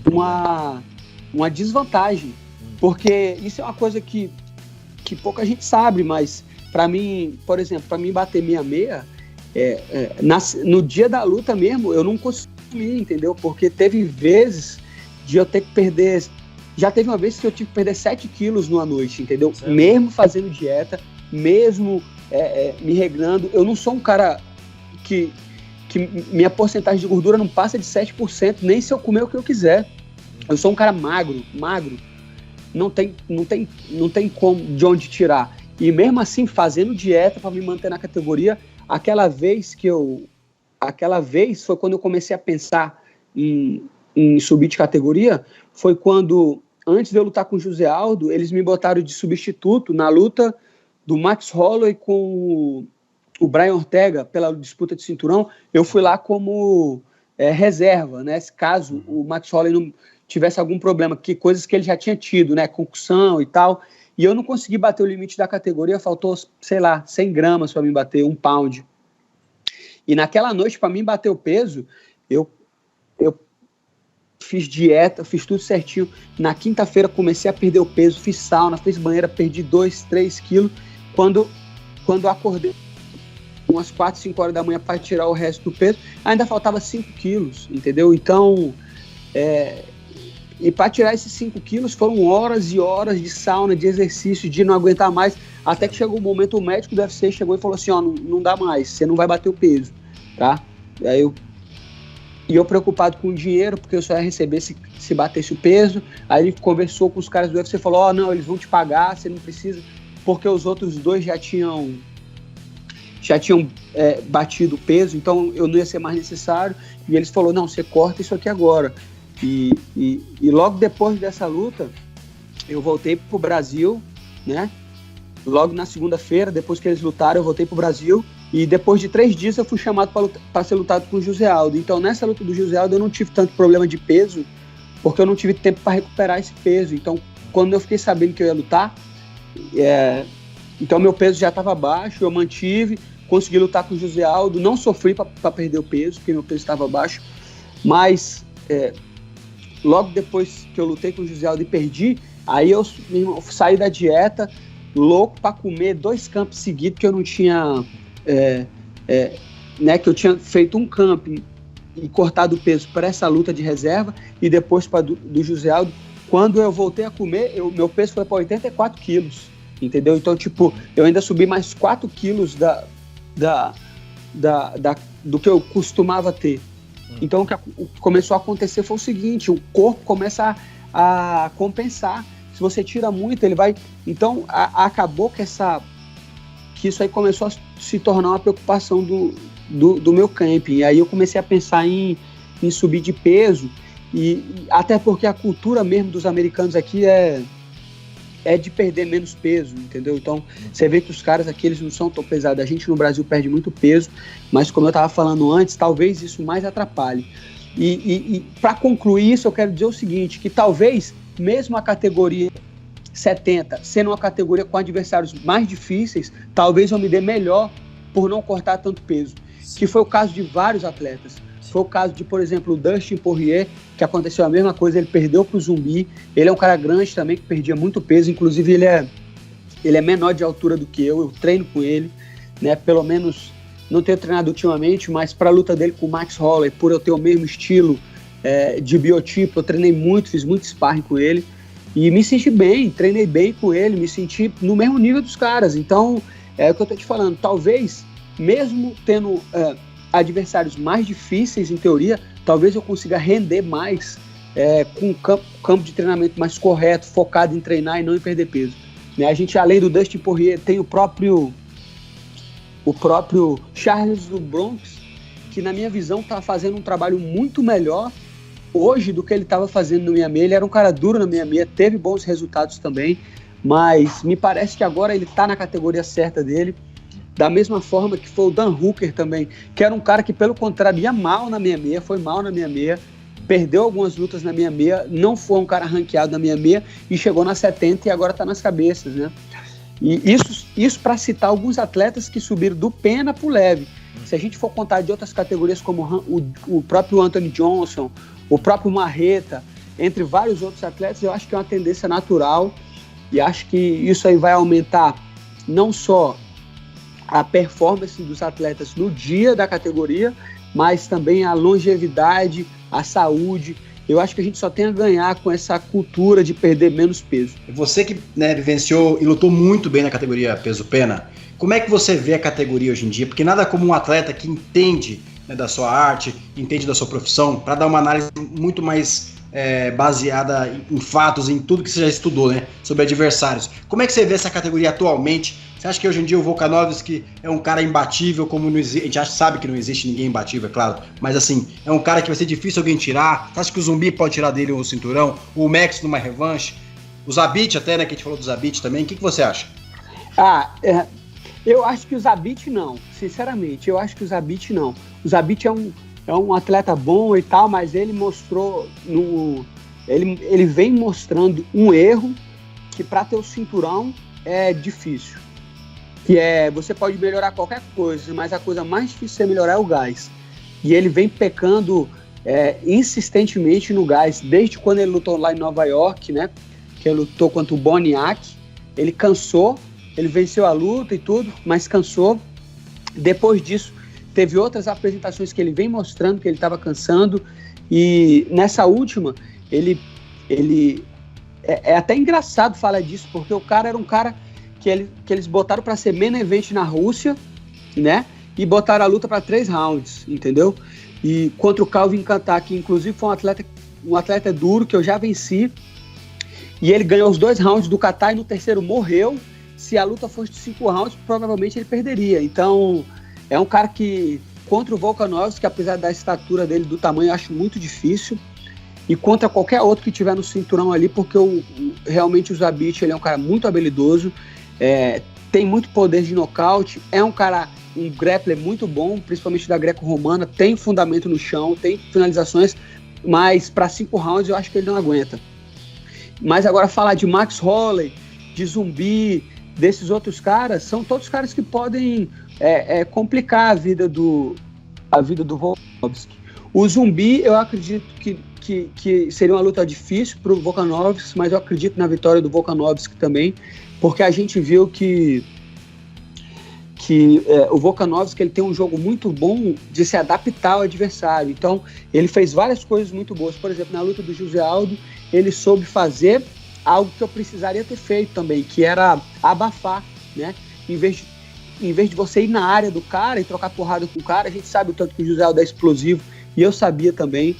uma desvantagem. Porque isso é uma coisa que pouca gente sabe, mas para mim, por exemplo, para mim bater 66... no dia da luta mesmo, eu não consegui, entendeu? Porque teve vezes de eu ter que perder... Já teve uma vez que eu tive que perder 7 quilos numa noite, entendeu? Certo. Mesmo fazendo dieta, mesmo me regrando. Eu não sou um cara que minha porcentagem de gordura não passa de 7%, nem se eu comer o que eu quiser. Eu sou um cara magro. Não tem como de onde tirar. E mesmo assim, fazendo dieta para me manter na categoria... Aquela vez foi quando eu comecei a pensar em subir de categoria, foi quando, antes de eu lutar com o José Aldo, eles me botaram de substituto na luta do Max Holloway com o Brian Ortega, pela disputa de cinturão. Eu fui lá como reserva, né, caso o Max Holloway não tivesse algum problema, coisas que ele já tinha tido, né, concussão e tal. E eu não consegui bater o limite da categoria, faltou, sei lá, 100 gramas para mim bater, 1 pound. E naquela noite, para mim bater o peso, eu fiz dieta, fiz tudo certinho. Na quinta-feira comecei a perder o peso, fiz sauna, fiz banheira, perdi 2, 3 quilos. Quando eu acordei, umas 4, 5 horas da manhã para tirar o resto do peso, ainda faltava 5 quilos, entendeu? Então, e para tirar esses 5 quilos foram horas e horas de sauna, de exercício, de não aguentar mais, até que chegou o momento, o médico do UFC chegou e falou assim, ó, não dá mais, você não vai bater o peso, tá? E aí E eu preocupado com o dinheiro, porque eu só ia receber se batesse o peso. Aí ele conversou com os caras do UFC e falou, não, eles vão te pagar, você não precisa, porque os outros dois já tinham batido o peso, então eu não ia ser mais necessário. E eles falaram, não, você corta isso aqui agora. E logo depois dessa luta, eu voltei pro Brasil, né? Logo na segunda-feira, depois que eles lutaram, eu voltei pro Brasil. E depois de 3 dias eu fui chamado para ser lutado com o José Aldo. Então nessa luta do José Aldo eu não tive tanto problema de peso, porque eu não tive tempo para recuperar esse peso. Então quando eu fiquei sabendo que eu ia lutar, então meu peso já estava baixo, eu mantive, consegui lutar com o José Aldo, não sofri para perder o peso, porque meu peso estava baixo. Mas logo depois que eu lutei com o José Aldo e perdi, aí eu saí da dieta, louco para comer 2 campos seguidos, que eu não tinha... que eu tinha feito um camp e cortado o peso para essa luta de reserva e depois para do José Aldo. Quando eu voltei a comer, meu peso foi para 84 quilos, entendeu? Então, tipo, eu ainda subi mais 4 quilos do que eu costumava ter. Então, o que começou a acontecer foi o seguinte, o corpo começa a compensar. Se você tira muito, ele vai... Então, acabou que isso aí começou a se tornar uma preocupação do meu camping. E aí eu comecei a pensar em subir de peso, e até porque a cultura mesmo dos americanos aqui é de perder menos peso, entendeu? Então, você vê que os caras aqui, eles não são tão pesados. A gente no Brasil perde muito peso, mas como eu estava falando antes, talvez isso mais atrapalhe. E para concluir isso, eu quero dizer o seguinte, que talvez, mesmo a categoria 70, sendo uma categoria com adversários mais difíceis, talvez eu me dê melhor por não cortar tanto peso. Sim. Que foi o caso de vários atletas. Sim. Foi o caso de, por exemplo, o Dustin Poirier, que aconteceu a mesma coisa, ele perdeu pro Zumbi. Ele é um cara grande também, que perdia muito peso, inclusive ele é menor de altura do que eu treino com ele, né? Pelo menos, não tenho treinado ultimamente, mas para a luta dele com o Max Holloway, por eu ter o mesmo estilo de biotipo, eu treinei muito, fiz muito sparring com ele. E me senti bem, treinei bem com ele, me senti no mesmo nível dos caras. Então, é o que eu tô te falando, talvez, mesmo tendo adversários mais difíceis, em teoria, talvez eu consiga render mais com um campo de treinamento mais correto, focado em treinar e não em perder peso. Né? A gente, além do Dustin Poirier, tem o próprio Charles do Bronx, que na minha visão está fazendo um trabalho muito melhor hoje do que ele estava fazendo no MMA. Ele era um cara duro no MMA, teve bons resultados também, mas me parece que agora ele está na categoria certa dele, da mesma forma que foi o Dan Hooker também, que era um cara que, pelo contrário, ia mal na MMA, foi mal na MMA, perdeu algumas lutas na MMA, não foi um cara ranqueado na MMA e chegou na 70 e agora está nas cabeças, né? E isso para citar alguns atletas que subiram do pena para o leve. Se a gente for contar de outras categorias como o próprio Anthony Johnson, o próprio Marreta, entre vários outros atletas, eu acho que é uma tendência natural e acho que isso aí vai aumentar não só a performance dos atletas no dia da categoria, mas também a longevidade, a saúde. Eu acho que a gente só tem a ganhar com essa cultura de perder menos peso. Você que vivenciou e lutou muito bem na categoria peso-pena, como é que você vê a categoria hoje em dia? Porque nada como um atleta que entende da sua arte, entende da sua profissão, para dar uma análise muito mais baseada em fatos, em tudo que você já estudou, né, sobre adversários. Como é que você vê essa categoria atualmente? Você acha que hoje em dia o Volkanovski é um cara imbatível, como não existe, a gente já sabe que não existe ninguém imbatível, é claro, mas assim, é um cara que vai ser difícil alguém tirar? Você acha que o Zumbi pode tirar dele o cinturão? O Max numa revanche? O Zabit até, né, que a gente falou do Zabit também, o que você acha? Eu acho que o Zabit não, sinceramente, eu acho que o Zabit não. O Zabit é um atleta bom e tal, mas ele mostrou, ele vem mostrando um erro que para ter o cinturão é difícil. Que você pode melhorar qualquer coisa, mas a coisa mais difícil de você melhorar é o gás. E ele vem pecando insistentemente no gás, desde quando ele lutou lá em Nova York, né? Que ele lutou contra o Boniak, ele cansou, ele venceu a luta e tudo, mas cansou. Depois disso, teve outras apresentações que ele vem mostrando que ele estava cansando, e nessa última, ele é até engraçado falar disso, porque o cara era um cara que eles botaram para ser main event na Rússia, né? E botaram a luta para 3 rounds, entendeu? E contra o Calvin Cantar, que inclusive foi um atleta duro que eu já venci. E ele ganhou os 2 rounds do Catar e no terceiro morreu. Se a luta fosse de 5 rounds, provavelmente ele perderia. Então, é um cara que, contra o Volkanovski, apesar da estatura dele, do tamanho, eu acho muito difícil. E contra qualquer outro que tiver no cinturão ali, porque realmente o Zabit, ele é um cara muito habilidoso, tem muito poder de nocaute, é um grappler muito bom, principalmente da greco-romana, tem fundamento no chão, tem finalizações, mas para 5 rounds eu acho que ele não aguenta. Mas agora falar de Max Holloway, de Zumbi, desses outros caras, são todos caras que podem complicar a vida do Volkanovski. O Zumbi, eu acredito que seria uma luta difícil para o Volkanovski, mas eu acredito na vitória do Volkanovski também, porque a gente viu que o Volkanovski ele tem um jogo muito bom de se adaptar ao adversário. Então, ele fez várias coisas muito boas. Por exemplo, na luta do José Aldo, ele soube fazer algo que eu precisaria ter feito também, que era abafar, né? Em vez de você ir na área do cara e trocar porrada com o cara, a gente sabe o tanto que o José Aldo é explosivo, e eu sabia também.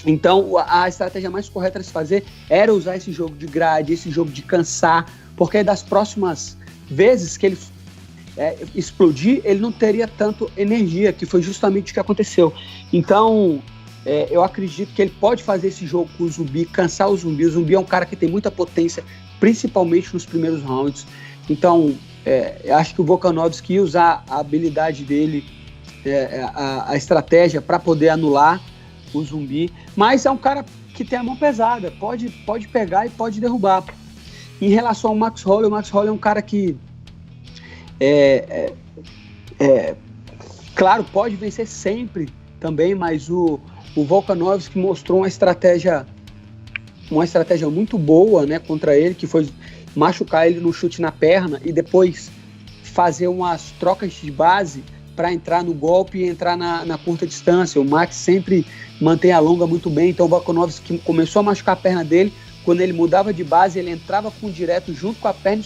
Então, a estratégia mais correta a se fazer era usar esse jogo de grade, esse jogo de cansar, porque das próximas vezes que ele explodir, ele não teria tanto energia, que foi justamente o que aconteceu. Então, eu acredito que ele pode fazer esse jogo com o Zumbi, cansar o Zumbi. O Zumbi é um cara que tem muita potência, principalmente nos primeiros rounds. Então, eu acho que o Volkanovski ia usar a habilidade dele, a estratégia para poder anular o Zumbi, mas é um cara que tem a mão pesada, pode pegar e pode derrubar. Em relação ao Max Holloway, o Max Holloway é um cara que claro, pode vencer sempre também, mas o Volkanovski mostrou uma estratégia muito boa, né, contra ele, que foi machucar ele no chute na perna e depois fazer umas trocas de base para entrar no golpe e entrar na curta distância. O Max sempre mantém a longa muito bem, então o Volkanovski começou a machucar a perna dele. Quando ele mudava de base, ele entrava com o direto junto com a perna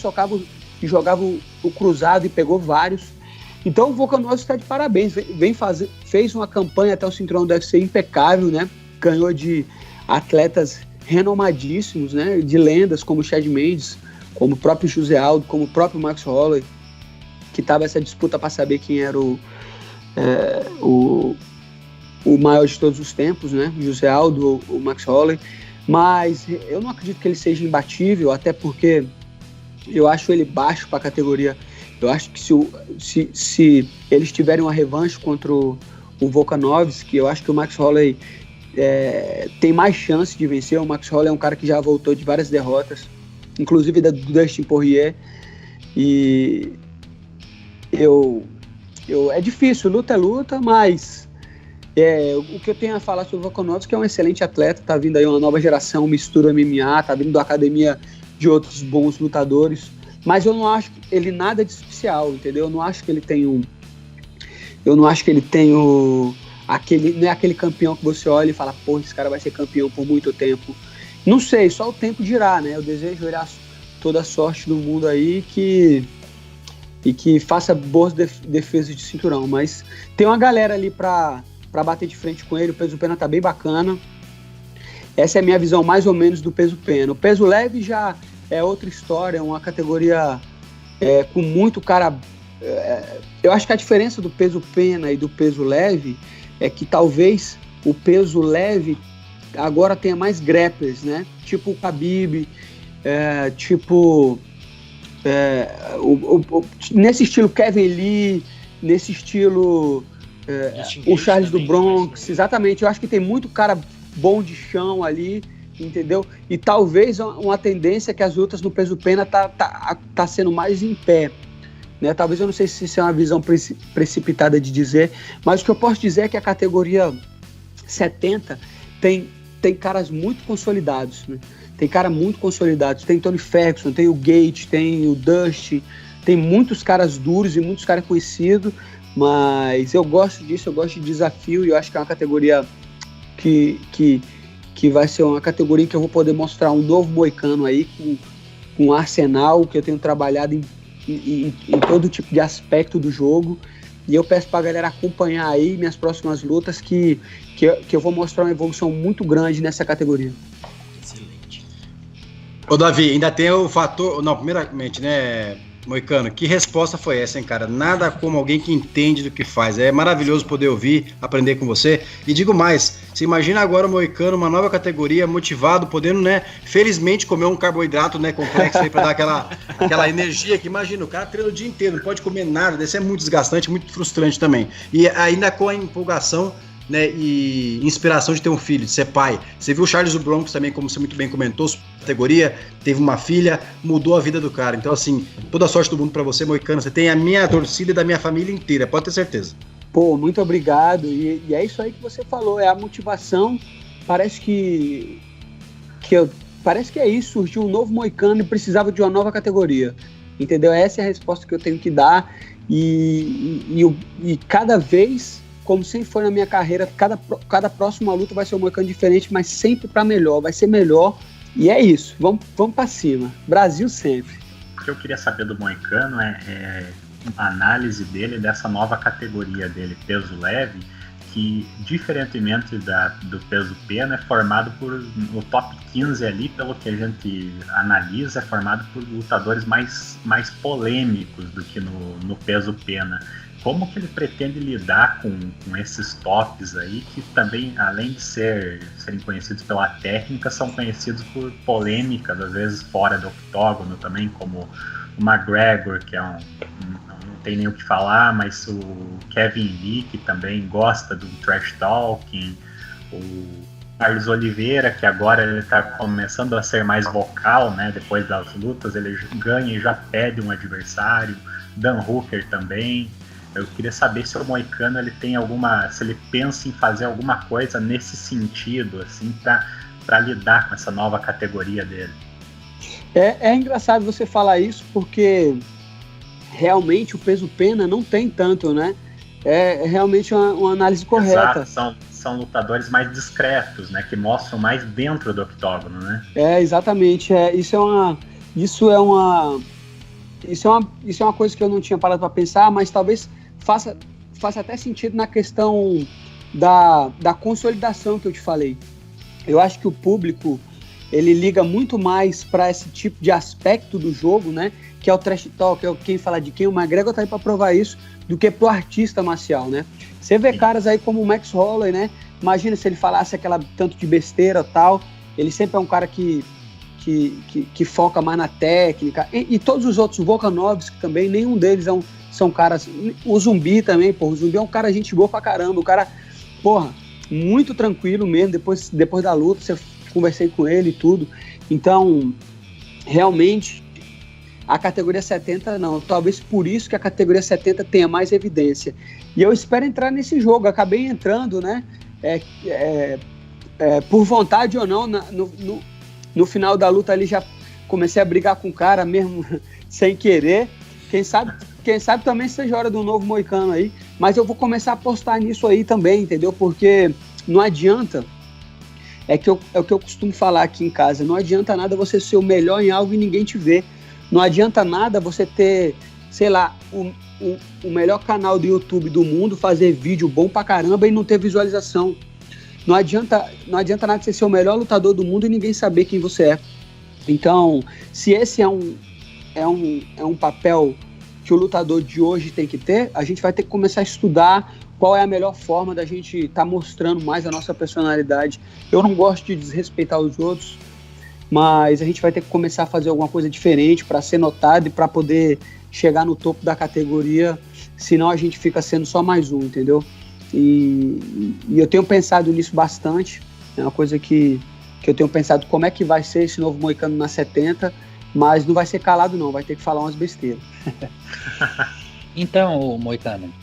e jogava o cruzado e pegou vários. Então o Volkanovski está de parabéns, fez uma campanha até o cinturão do UFC impecável, né? Ganhou de atletas renomadíssimos, né? De lendas como o Chad Mendes, como o próprio José Aldo, como o próprio Max Holloway, que estava essa disputa para saber quem era o maior de todos os tempos, né? O José Aldo ou o Max Holloway. Mas eu não acredito que ele seja imbatível, até porque eu acho ele baixo para a categoria. Eu acho que se eles tiverem uma revanche contra o Volkanovski, eu acho que o Max Holloway tem mais chance de vencer. O Max Holloway é um cara que já voltou de várias derrotas, inclusive do Dustin Poirier. E é difícil, luta é luta, mas o que eu tenho a falar sobre o Volkanovski é um excelente atleta, tá vindo aí uma nova geração, mistura MMA, tá vindo da academia de outros bons lutadores, mas eu não acho ele nada de especial, entendeu? Eu não acho que ele tem aquele, não é aquele campeão que você olha e fala, pô, esse cara vai ser campeão por muito tempo. Não sei, só o tempo dirá, né? Eu desejo ele toda a sorte do mundo aí e que faça boas defesas de cinturão, mas tem uma galera ali pra bater de frente com ele. O peso pena tá bem bacana. Essa é a minha visão mais ou menos do peso pena. O peso leve já é outra história, é uma categoria com muito cara. Eu acho que a diferença do peso pena e do peso leve é que talvez o peso leve agora tenha mais grapplers, né? Tipo o Khabib, nesse estilo Kevin Lee, nesse estilo o Charles do Bronx, exatamente. Eu acho que tem muito cara bom de chão ali, entendeu? E talvez uma tendência que as lutas no peso pena tá sendo mais em pé, né? Talvez, eu não sei se isso é uma visão precipitada de dizer, mas o que eu posso dizer é que a categoria 70 tem caras muito consolidados, né? Tem cara muito consolidados, tem Tony Ferguson, tem o Gate, tem o Dusty, tem muitos caras duros e muitos caras conhecidos, mas eu gosto disso, eu gosto de desafio, e eu acho que é uma categoria que vai ser uma categoria que eu vou poder mostrar um novo moicano aí, com um arsenal que eu tenho trabalhado em todo tipo de aspecto do jogo, E eu peço pra galera acompanhar aí minhas próximas lutas, que eu vou mostrar uma evolução muito grande nessa categoria. Excelente. Ô, Davi, ainda tem o fator... Não, primeiramente, né, Moicano, que resposta foi essa, hein, cara? Nada como alguém que entende do que faz. É maravilhoso poder ouvir, aprender com você. E digo mais, você imagina agora o Moicano, uma nova categoria, motivado, podendo, né, felizmente comer um carboidrato, né, complexo aí pra dar aquela energia que, imagina, o cara treina o dia inteiro, não pode comer nada, deve ser muito desgastante, muito frustrante também. E ainda com a empolgação, né, e inspiração de ter um filho, de ser pai. Você viu o Charles do Bronx também, como você muito bem comentou, categoria, teve uma filha, mudou a vida do cara. Então, assim, toda a sorte do mundo pra você, Moicano. Você tem a minha torcida e da minha família inteira, pode ter certeza. Pô, muito obrigado. E é isso aí que você falou, é a motivação. Parece que é isso, surgiu um novo Moicano e precisava de uma nova categoria. Entendeu? Essa é a resposta que eu tenho que dar. E cada vez, como sempre foi na minha carreira, cada próxima luta vai ser um Moicano diferente, mas sempre para melhor, vai ser melhor. E é isso, vamos para cima. Brasil sempre. O que eu queria saber do Moicano é uma análise dele dessa nova categoria dele, peso leve, que, diferentemente do peso pena, é formado por, o top 15 ali, pelo que a gente analisa, é formado por lutadores mais polêmicos do que no peso pena. Como que ele pretende lidar com esses tops aí, que também, além de serem conhecidos pela técnica, são conhecidos por polêmicas, às vezes fora do octógono também, como o McGregor, que não tem nem o que falar, mas o Kevin Lee, que também gosta do trash talking, o Carlos Oliveira, que agora ele está começando a ser mais vocal, né? Depois das lutas, ele ganha e já pede um adversário, Dan Hooker também. Eu queria saber se o Moicano ele tem se ele pensa em fazer alguma coisa nesse sentido, assim, para lidar com essa nova categoria dele. É engraçado você falar isso, porque realmente o peso pena não tem tanto, né? É realmente uma análise correta. Exato, são lutadores mais discretos, né? Que mostram mais dentro do octógono, né? Exatamente. Isso é uma coisa que eu não tinha parado para pensar, mas talvez faça até sentido na questão da consolidação que eu te falei. Eu acho que o público ele liga muito mais para esse tipo de aspecto do jogo, né? Que é o trash talk, é quem fala de quem, o McGregor tá aí para provar isso, do que pro artista marcial, né? Você vê caras aí como o Max Holloway, né? Imagina se ele falasse aquela tanto de besteira e tal. Ele sempre é um cara que foca mais na técnica. E todos os outros, o Volkanovski também, nenhum deles são caras... O Zumbi também, porra. O Zumbi é um cara gente boa pra caramba. O cara, porra, muito tranquilo mesmo. Depois da luta, eu conversei com ele e tudo. Então, realmente, a categoria 70 não. Talvez por isso que a categoria 70 tenha mais evidência. E eu espero entrar nesse jogo. Acabei entrando, né? Por vontade ou não, no final da luta ali já comecei a brigar com o cara mesmo sem querer. Quem sabe também seja hora de um novo Moicano aí. Mas eu vou começar a apostar nisso aí também, entendeu? Porque não adianta, é o que eu costumo falar aqui em casa, não adianta nada você ser o melhor em algo e ninguém te ver. Não adianta nada você ter, sei lá, o melhor canal do YouTube do mundo, fazer vídeo bom pra caramba e não ter visualização. Não adianta nada você ser o melhor lutador do mundo e ninguém saber quem você é. Então, se esse é um papel que o lutador de hoje tem que ter, a gente vai ter que começar a estudar qual é a melhor forma da gente estar mostrando mais a nossa personalidade. Eu não gosto de desrespeitar os outros, mas a gente vai ter que começar a fazer alguma coisa diferente para ser notado e para poder chegar no topo da categoria, senão a gente fica sendo só mais um, entendeu? E eu tenho pensado nisso bastante, é uma coisa que eu tenho pensado como é que vai ser esse novo Moicano na 70, mas não vai ser calado não, vai ter que falar umas besteiras. Então, Moicano,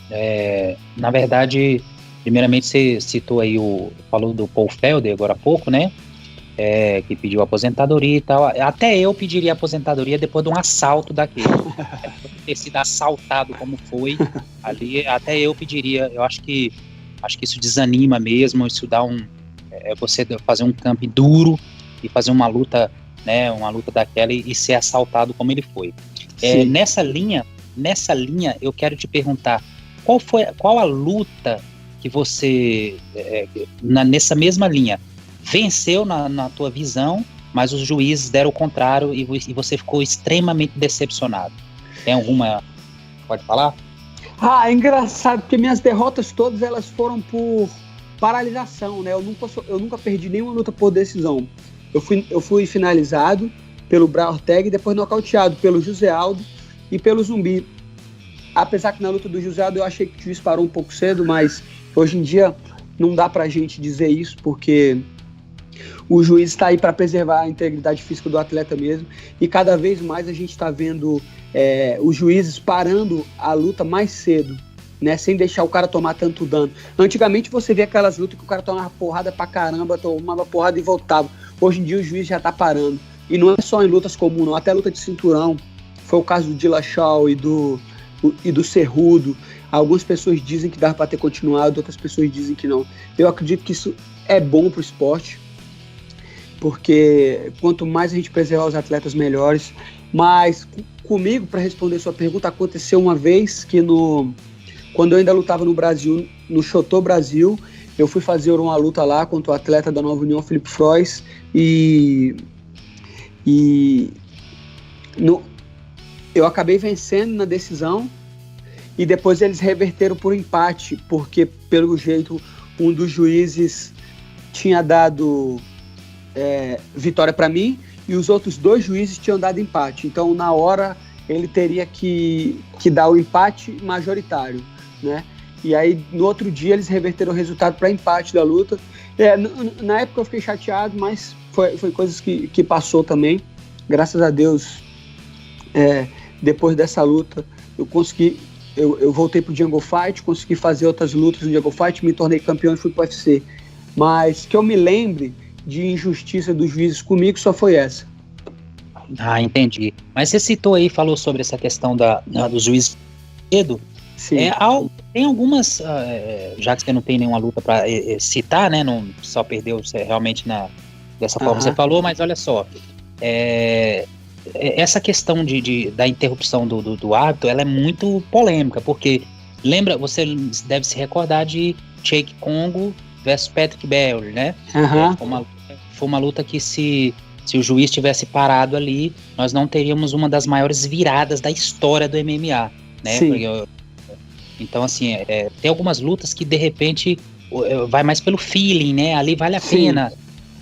na verdade, primeiramente você citou aí, falou do Paul Felder agora há pouco, né? Que pediu aposentadoria e tal. Até eu pediria aposentadoria depois de um assalto daquele. Ter sido assaltado como foi ali, até eu pediria. Eu acho que isso desanima mesmo, isso dá você fazer um camp duro e fazer uma luta, né? Uma luta daquela e ser assaltado como ele foi. Nessa linha, eu quero te perguntar, qual a luta que você, nessa mesma linha, venceu na tua visão, mas os juízes deram o contrário e você ficou extremamente decepcionado? Tem alguma? Pode falar? É engraçado, porque minhas derrotas todas elas foram por paralisação, né? Eu nunca perdi nenhuma luta por decisão. Eu fui finalizado pelo Brian Ortega e depois nocauteado pelo José Aldo e pelo Zumbi. Apesar que na luta do José Aldo eu achei que o juiz parou um pouco cedo, mas hoje em dia não dá pra gente dizer isso, porque o juiz está aí para preservar a integridade física do atleta mesmo, e cada vez mais a gente está vendo os juízes parando a luta mais cedo, né, sem deixar o cara tomar tanto dano. Antigamente você via aquelas lutas que o cara tomava porrada pra caramba, tomava porrada e voltava. Hoje em dia o juiz já tá parando. E não é só em lutas comuns, não. Até luta de cinturão. Foi o caso do Dillashaw e do Cerrudo. Algumas pessoas dizem que dá para ter continuado, outras pessoas dizem que não. Eu acredito que isso é bom pro esporte, porque quanto mais a gente preservar os atletas, melhores. Mas comigo, para responder sua pergunta, aconteceu uma vez que quando eu ainda lutava no Brasil, no Chotô Brasil, eu fui fazer uma luta lá contra o atleta da Nova União, Felipe Frois, eu acabei vencendo na decisão e depois eles reverteram por empate, porque pelo jeito um dos juízes tinha dado vitória para mim e os outros 2 juízes tinham dado empate. Então na hora ele teria que dar o empate majoritário, né? E aí no outro dia eles reverteram o resultado para empate da luta. Na época eu fiquei chateado, mas foi coisas que passou também. Graças a Deus, depois dessa luta eu voltei pro Jungle Fight, consegui fazer outras lutas no Jungle Fight, me tornei campeão e fui pro UFC. Mas que eu me lembre de injustiça dos juízes comigo só foi essa. Entendi. Mas você citou aí, falou sobre essa questão dos juízes cedo. Sim. Tem algumas, já que você não tem nenhuma luta para citar, né? Não só perdeu realmente dessa forma que você falou, mas olha só, essa questão da interrupção do árbitro, ela é muito polêmica, porque você deve se recordar de Jake Congo versus Patrick Bellew, né? Foi uma luta que se o juiz tivesse parado ali, nós não teríamos uma das maiores viradas da história do MMA, né? Então, assim, tem algumas lutas que, de repente, vai mais pelo feeling, né? Ali vale a pena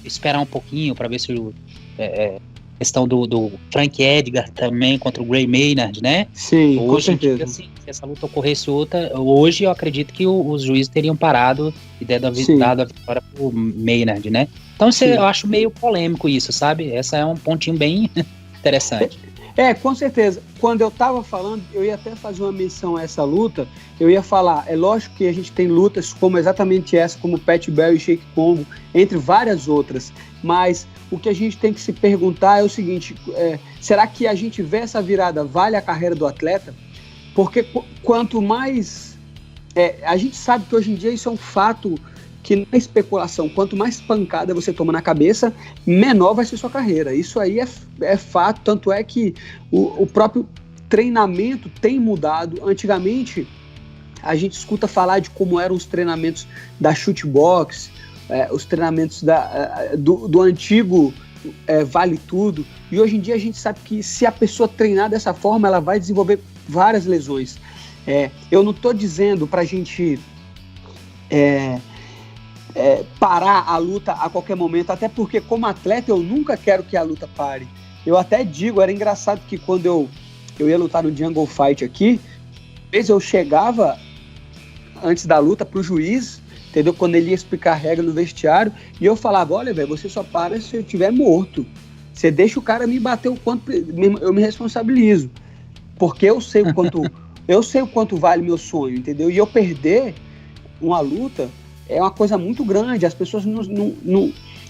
esperar um pouquinho para ver se questão do Frank Edgar também contra o Gray Maynard, né? Sim, hoje, com certeza. Assim, se essa luta ocorresse hoje eu acredito que os juízes teriam parado e dado a vitória pro Maynard, né? Então, eu acho meio polêmico isso, sabe? Essa é um pontinho bem interessante. Com certeza. Quando eu tava falando, eu ia até fazer uma menção a essa luta, eu ia falar, é lógico que a gente tem lutas como exatamente essa, como Pat Bellew e Jake Congo, entre várias outras, mas o que a gente tem que se perguntar é o seguinte, será que a gente vê essa virada vale a carreira do atleta? Porque quanto mais... a gente sabe que hoje em dia isso é um fato que na especulação, quanto mais pancada você toma na cabeça, menor vai ser sua carreira. Isso aí é fato, tanto é que o próprio treinamento tem mudado. Antigamente, a gente escuta falar de como eram os treinamentos da shootbox, os treinamentos do antigo Vale Tudo, e hoje em dia a gente sabe que se a pessoa treinar dessa forma, ela vai desenvolver várias lesões. Eu não estou dizendo pra gente parar a luta a qualquer momento, até porque como atleta eu nunca quero que a luta pare. Eu até digo, era engraçado que quando eu ia lutar no Jungle Fight aqui, às vezes eu chegava antes da luta pro juiz, entendeu? Quando ele ia explicar a regra no vestiário, e eu falava, olha, velho, você só para se eu estiver morto. Você deixa o cara me bater o quanto eu me responsabilizo. Porque eu sei o quanto vale meu sonho, entendeu? E eu perder uma luta é uma coisa muito grande. As pessoas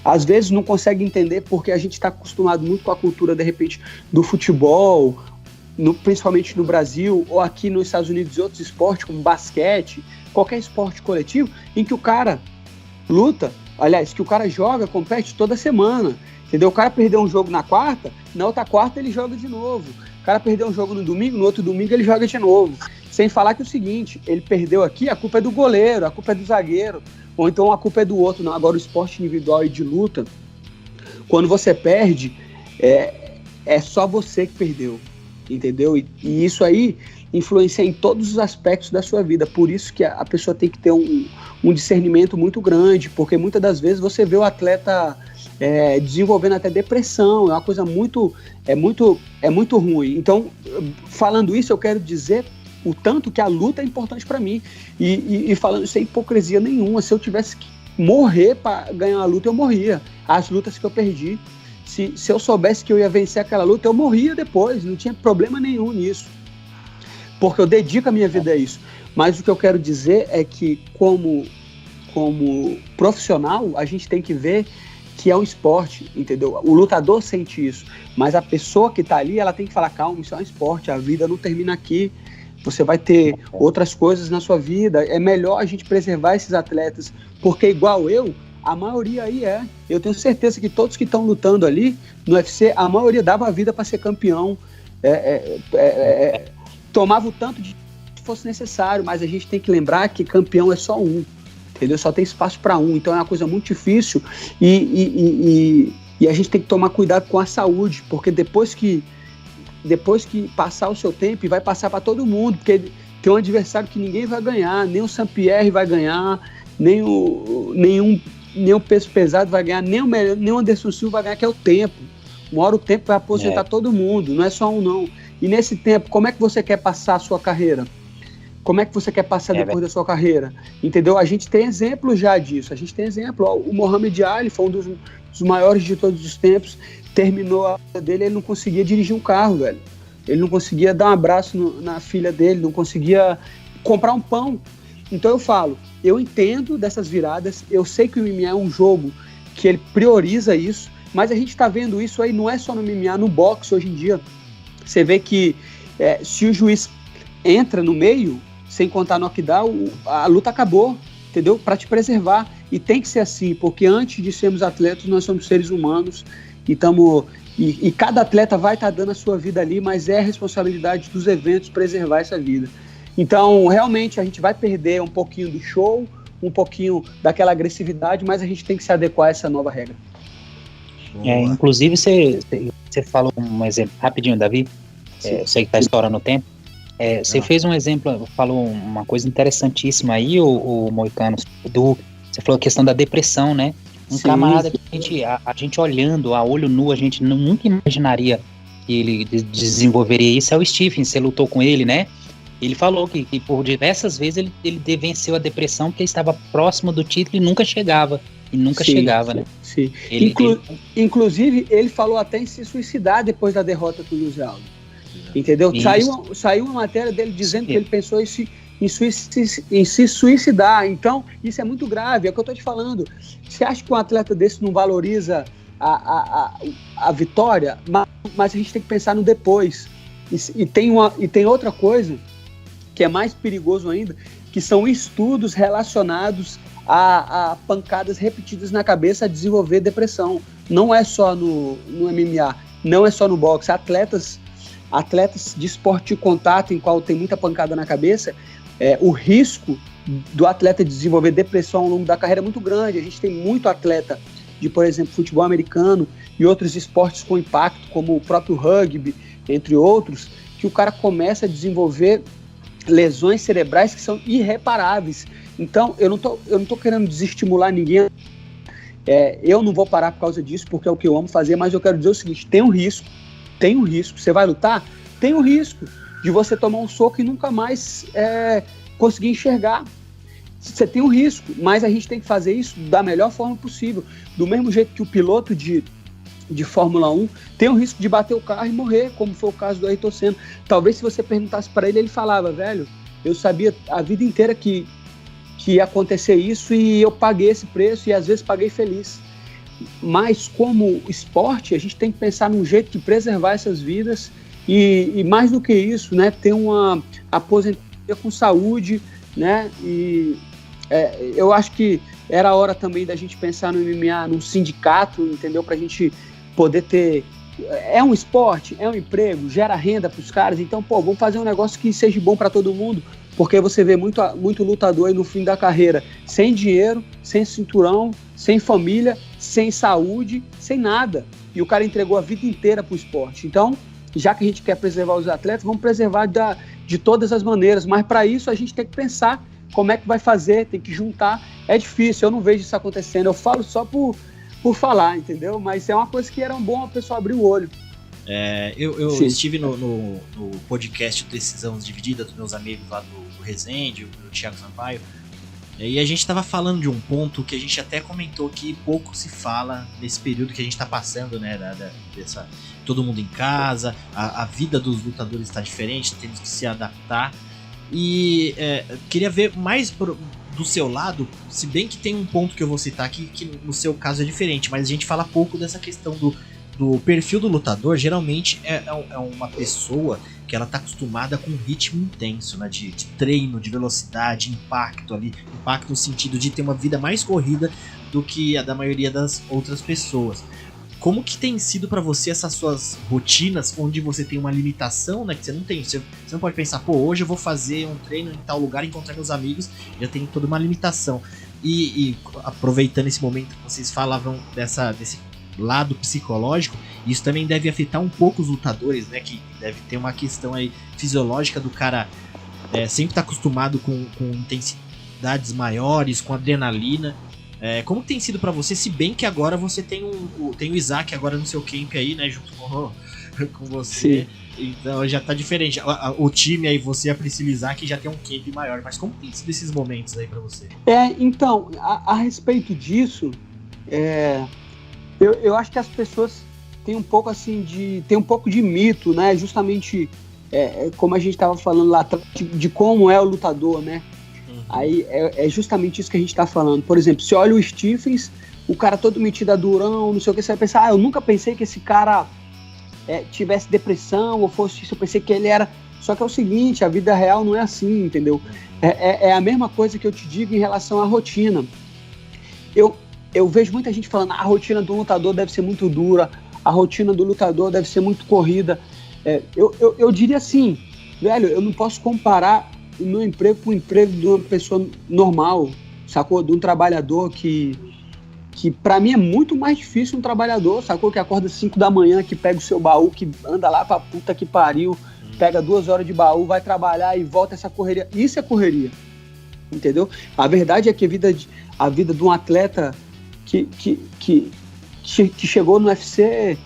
às vezes não conseguem entender, porque a gente está acostumado muito com a cultura, de repente, do futebol, principalmente no Brasil, ou aqui nos Estados Unidos e outros esportes, como basquete, qualquer esporte coletivo, em que o cara luta, aliás, que o cara joga, compete toda semana, entendeu? O cara perdeu um jogo na quarta, na outra quarta ele joga de novo. O cara perdeu um jogo no domingo, no outro domingo ele joga de novo. sem falar que é o seguinte, ele perdeu aqui, a culpa é do goleiro, a culpa é do zagueiro, ou então a culpa é do outro. Não, agora o esporte individual e de luta, quando você perde, é só você que perdeu, entendeu? E isso aí influencia em todos os aspectos da sua vida, por isso que a pessoa tem que ter um discernimento muito grande, porque muitas das vezes você vê o atleta desenvolvendo até depressão, é uma coisa muito ruim. Então, falando isso, eu quero dizer o tanto que a luta é importante para mim, e falando sem hipocrisia nenhuma, se eu tivesse que morrer para ganhar uma luta, eu morria. As lutas que eu perdi, se eu soubesse que eu ia vencer aquela luta, eu morria depois, não tinha problema nenhum nisso, porque eu dedico a minha vida a isso. Mas o que eu quero dizer é que como profissional, a gente tem que ver que é um esporte, entendeu? O lutador sente isso, mas a pessoa que tá ali, ela tem que falar, calma, isso é um esporte, a vida não termina aqui, você vai ter outras coisas na sua vida, é melhor a gente preservar esses atletas, porque igual a maioria aí eu tenho certeza que todos que estão lutando ali no UFC, a maioria dava a vida para ser campeão, tomava o tanto de que fosse necessário, mas a gente tem que lembrar que campeão é só um, entendeu? Só tem espaço para um, então é uma coisa muito difícil e a gente tem que tomar cuidado com a saúde, porque depois que passar o seu tempo, vai passar para todo mundo, porque tem um adversário que ninguém vai ganhar, nem o Saint-Pierre vai ganhar, nenhum peso pesado vai ganhar, nem o Anderson Silva vai ganhar, que é o tempo. Uma hora o tempo vai aposentar todo mundo, não é só um não. E nesse tempo, como é que você quer passar a sua carreira? Como é que você quer passar depois da sua carreira? Entendeu? A gente tem exemplo já disso. A gente tem exemplo. O Muhammad Ali foi um dos maiores de todos os tempos. Terminou a vida dele, ele não conseguia dirigir um carro, velho. Ele não conseguia dar um abraço na filha dele, não conseguia comprar um pão. Então eu falo, eu entendo dessas viradas, eu sei que o MMA é um jogo que ele prioriza isso, mas a gente tá vendo isso aí, não é só no MMA, no boxe hoje em dia. Você vê que se o juiz entra no meio, sem contar knockdown, a luta acabou, entendeu? Para te preservar. E tem que ser assim, porque antes de sermos atletas, nós somos seres humanos e cada atleta vai estar dando a sua vida ali, mas é a responsabilidade dos eventos preservar essa vida. Então, realmente, a gente vai perder um pouquinho do show, um pouquinho daquela agressividade, mas a gente tem que se adequar a essa nova regra. Inclusive, você falou um exemplo, rapidinho, Davi, eu sei que está estourando o tempo, você fez um exemplo, falou uma coisa interessantíssima aí, o Moicano, você falou a questão da depressão, né? Camarada que a gente olhando a olho nu, a gente nunca imaginaria que ele desenvolveria isso, é o Stephen, você lutou com ele, né? Ele falou que por diversas vezes ele venceu a depressão porque estava próximo do título e nunca chegava. Né? Sim. Inclusive, ele falou até em se suicidar depois da derrota do José Aldo. Entendeu? Saiu uma matéria dele dizendo que ele pensou em se suicidar. Então, isso é muito grave, é o que eu estou te falando. Você acha que um atleta desse não valoriza a vitória? Mas a gente tem que pensar no depois. E tem outra coisa que é mais perigoso ainda, que são estudos relacionados a pancadas repetidas na cabeça a desenvolver depressão. Não é só no MMA, não é só no boxe. Atletas de esporte de contato, em qual tem muita pancada na cabeça, o risco do atleta desenvolver depressão ao longo da carreira é muito grande. A gente tem muito atleta de, por exemplo, futebol americano e outros esportes com impacto, como o próprio rugby, entre outros, que o cara começa a desenvolver lesões cerebrais que são irreparáveis. Então, eu não tô querendo desestimular ninguém. Eu não vou parar por causa disso, porque é o que eu amo fazer, mas eu quero dizer o seguinte, tem um risco. Você vai lutar? Tem um risco de você tomar um soco e nunca mais conseguir enxergar. Você tem um risco, mas a gente tem que fazer isso da melhor forma possível. Do mesmo jeito que o piloto de Fórmula 1 tem o risco de bater o carro e morrer, como foi o caso do Ayrton Senna. Talvez se você perguntasse para ele falava, velho, eu sabia a vida inteira que ia acontecer isso e eu paguei esse preço e às vezes paguei feliz. Mas como esporte, a gente tem que pensar num jeito de preservar essas vidas e mais do que isso, né, ter uma aposentadoria com saúde, né, e eu acho que era a hora também da gente pensar no MMA, num sindicato, entendeu, pra gente poder ter é um esporte, é um emprego, gera renda para os caras, então, pô, vamos fazer um negócio que seja bom para todo mundo, porque você vê muito lutador aí no fim da carreira, sem dinheiro, sem cinturão, sem família, sem saúde, sem nada, e o cara entregou a vida inteira pro esporte. Então, já que a gente quer preservar os atletas, vamos preservar de todas as maneiras, mas para isso a gente tem que pensar como é que vai fazer, tem que juntar. É difícil, eu não vejo isso acontecendo, eu falo só por falar, entendeu? Mas é uma coisa que era bom a pessoa abrir o olho. Eu estive no podcast Decisões Divididas dos meus amigos lá do Resende, do Thiago Sampaio, e a gente estava falando de um ponto que a gente até comentou que pouco se fala nesse período que a gente está passando, né? Todo mundo em casa, a vida dos lutadores está diferente, temos que se adaptar. E queria ver mais do seu lado, se bem que tem um ponto que eu vou citar aqui, que no seu caso é diferente, mas a gente fala pouco dessa questão do perfil do lutador. Geralmente é uma pessoa que ela tá acostumada com um ritmo intenso, né, de treino, de velocidade, impacto no sentido de ter uma vida mais corrida do que a da maioria das outras pessoas. Como que tem sido pra você essas suas rotinas, onde você tem uma limitação, né, que você não tem, você não pode pensar, pô, hoje eu vou fazer um treino em tal lugar, encontrar meus amigos, já tem toda uma limitação. E aproveitando esse momento que vocês falavam desse lado psicológico, isso também deve afetar um pouco os lutadores, né, que deve ter uma questão aí fisiológica do cara sempre estar acostumado com intensidades maiores, com adrenalina. Como tem sido pra você, se bem que agora você tem o Isaac agora no seu camp aí, né, junto com você. Sim. Então já tá diferente. O time aí, você e a Priscila Isaac já tem um camp maior, mas como tem sido esses momentos aí pra você? Então, a respeito disso, eu acho que as pessoas têm um pouco assim tem um pouco de mito, né, justamente como a gente tava falando lá atrás, de como é o lutador, né. Aí é justamente isso que a gente tá falando. Por exemplo, se olha o Stephens, o cara todo metido a durão, não sei o que, você vai pensar, eu nunca pensei que esse cara tivesse depressão ou fosse isso, eu pensei que ele era... Só que é o seguinte, a vida real não é assim, entendeu? É a mesma coisa que eu te digo em relação à rotina. Eu vejo muita gente falando, a rotina do lutador deve ser muito dura, a rotina do lutador deve ser muito corrida. Eu diria assim, velho, eu não posso comparar o meu emprego com o emprego de uma pessoa normal, sacou? De um trabalhador que pra mim é muito mais difícil um trabalhador, sacou? Que acorda 5 da manhã, que pega o seu baú, que anda lá pra puta que pariu, pega 2 horas de baú, vai trabalhar e volta essa correria. Isso é correria, entendeu? A verdade é que a vida de um atleta que chegou no UFC,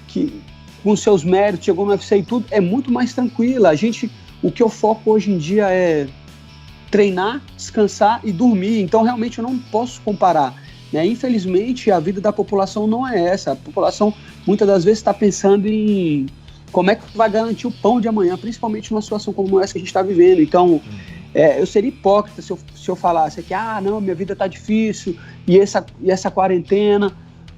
que com seus méritos, chegou no UFC e tudo, é muito mais tranquila. O que eu foco hoje em dia é treinar, descansar e dormir. Então, realmente, eu não posso comparar, né? Infelizmente, a vida da população não é essa. A população, muitas das vezes, está pensando em como é que vai garantir o pão de amanhã, principalmente numa situação como essa que a gente está vivendo. Então, eu seria hipócrita se eu falasse que, não, minha vida está difícil, e essa quarentena...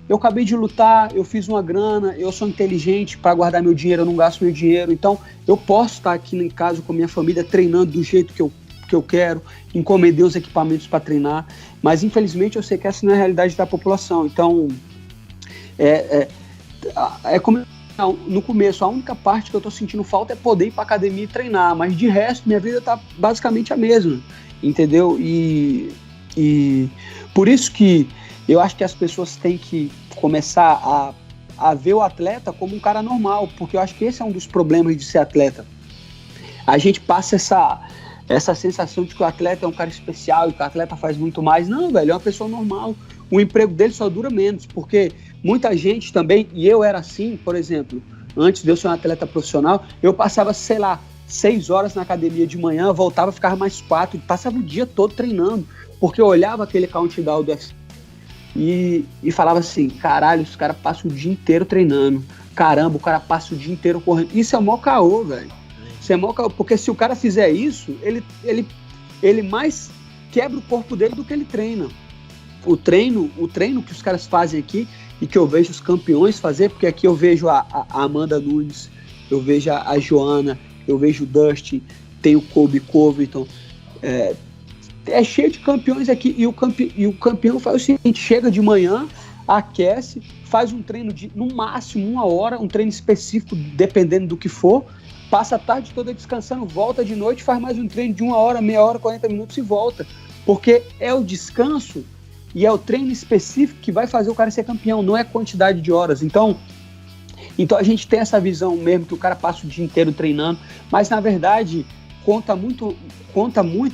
Eu acabei de lutar, eu fiz uma grana, eu sou inteligente para guardar meu dinheiro, eu não gasto meu dinheiro, então eu posso estar aqui em casa com a minha família treinando do jeito que eu quero, encomendei os equipamentos para treinar, mas infelizmente eu sei que essa não é a realidade da população. Então, como no começo, a única parte que eu estou sentindo falta é poder ir para academia e treinar, mas de resto minha vida está basicamente a mesma, entendeu? E por isso que eu acho que as pessoas têm que começar a ver o atleta como um cara normal, porque eu acho que esse é um dos problemas de ser atleta. A gente passa essa sensação de que o atleta é um cara especial e que o atleta faz muito mais. Não, velho, é uma pessoa normal. O emprego dele só dura menos, porque muita gente também, e eu era assim, por exemplo, antes de eu ser um atleta profissional, eu passava, 6 horas na academia de manhã, voltava, ficava mais 4, passava o dia todo treinando, porque eu olhava aquele countdown do UFC e falava assim, caralho, os caras passam o dia inteiro treinando, caramba, o cara passa o dia inteiro correndo. Isso é mó caô, velho. Isso é mó caô, porque se o cara fizer isso, ele mais quebra o corpo dele do que ele treina. O treino que os caras fazem aqui e que eu vejo os campeões fazer, porque aqui eu vejo a Amanda Nunes, eu vejo a Joana, eu vejo o Dustin, tem o Colby Covington, cheio de campeões aqui, e o campeão faz o seguinte, chega de manhã, aquece, faz um treino de, no máximo, 1 hora, um treino específico, dependendo do que for, passa a tarde toda descansando, volta de noite, faz mais um treino de 1 hora, meia hora, 40 minutos e volta. Porque é o descanso e é o treino específico que vai fazer o cara ser campeão, não é quantidade de horas. Então a gente tem essa visão mesmo que o cara passa o dia inteiro treinando, mas na verdade conta muito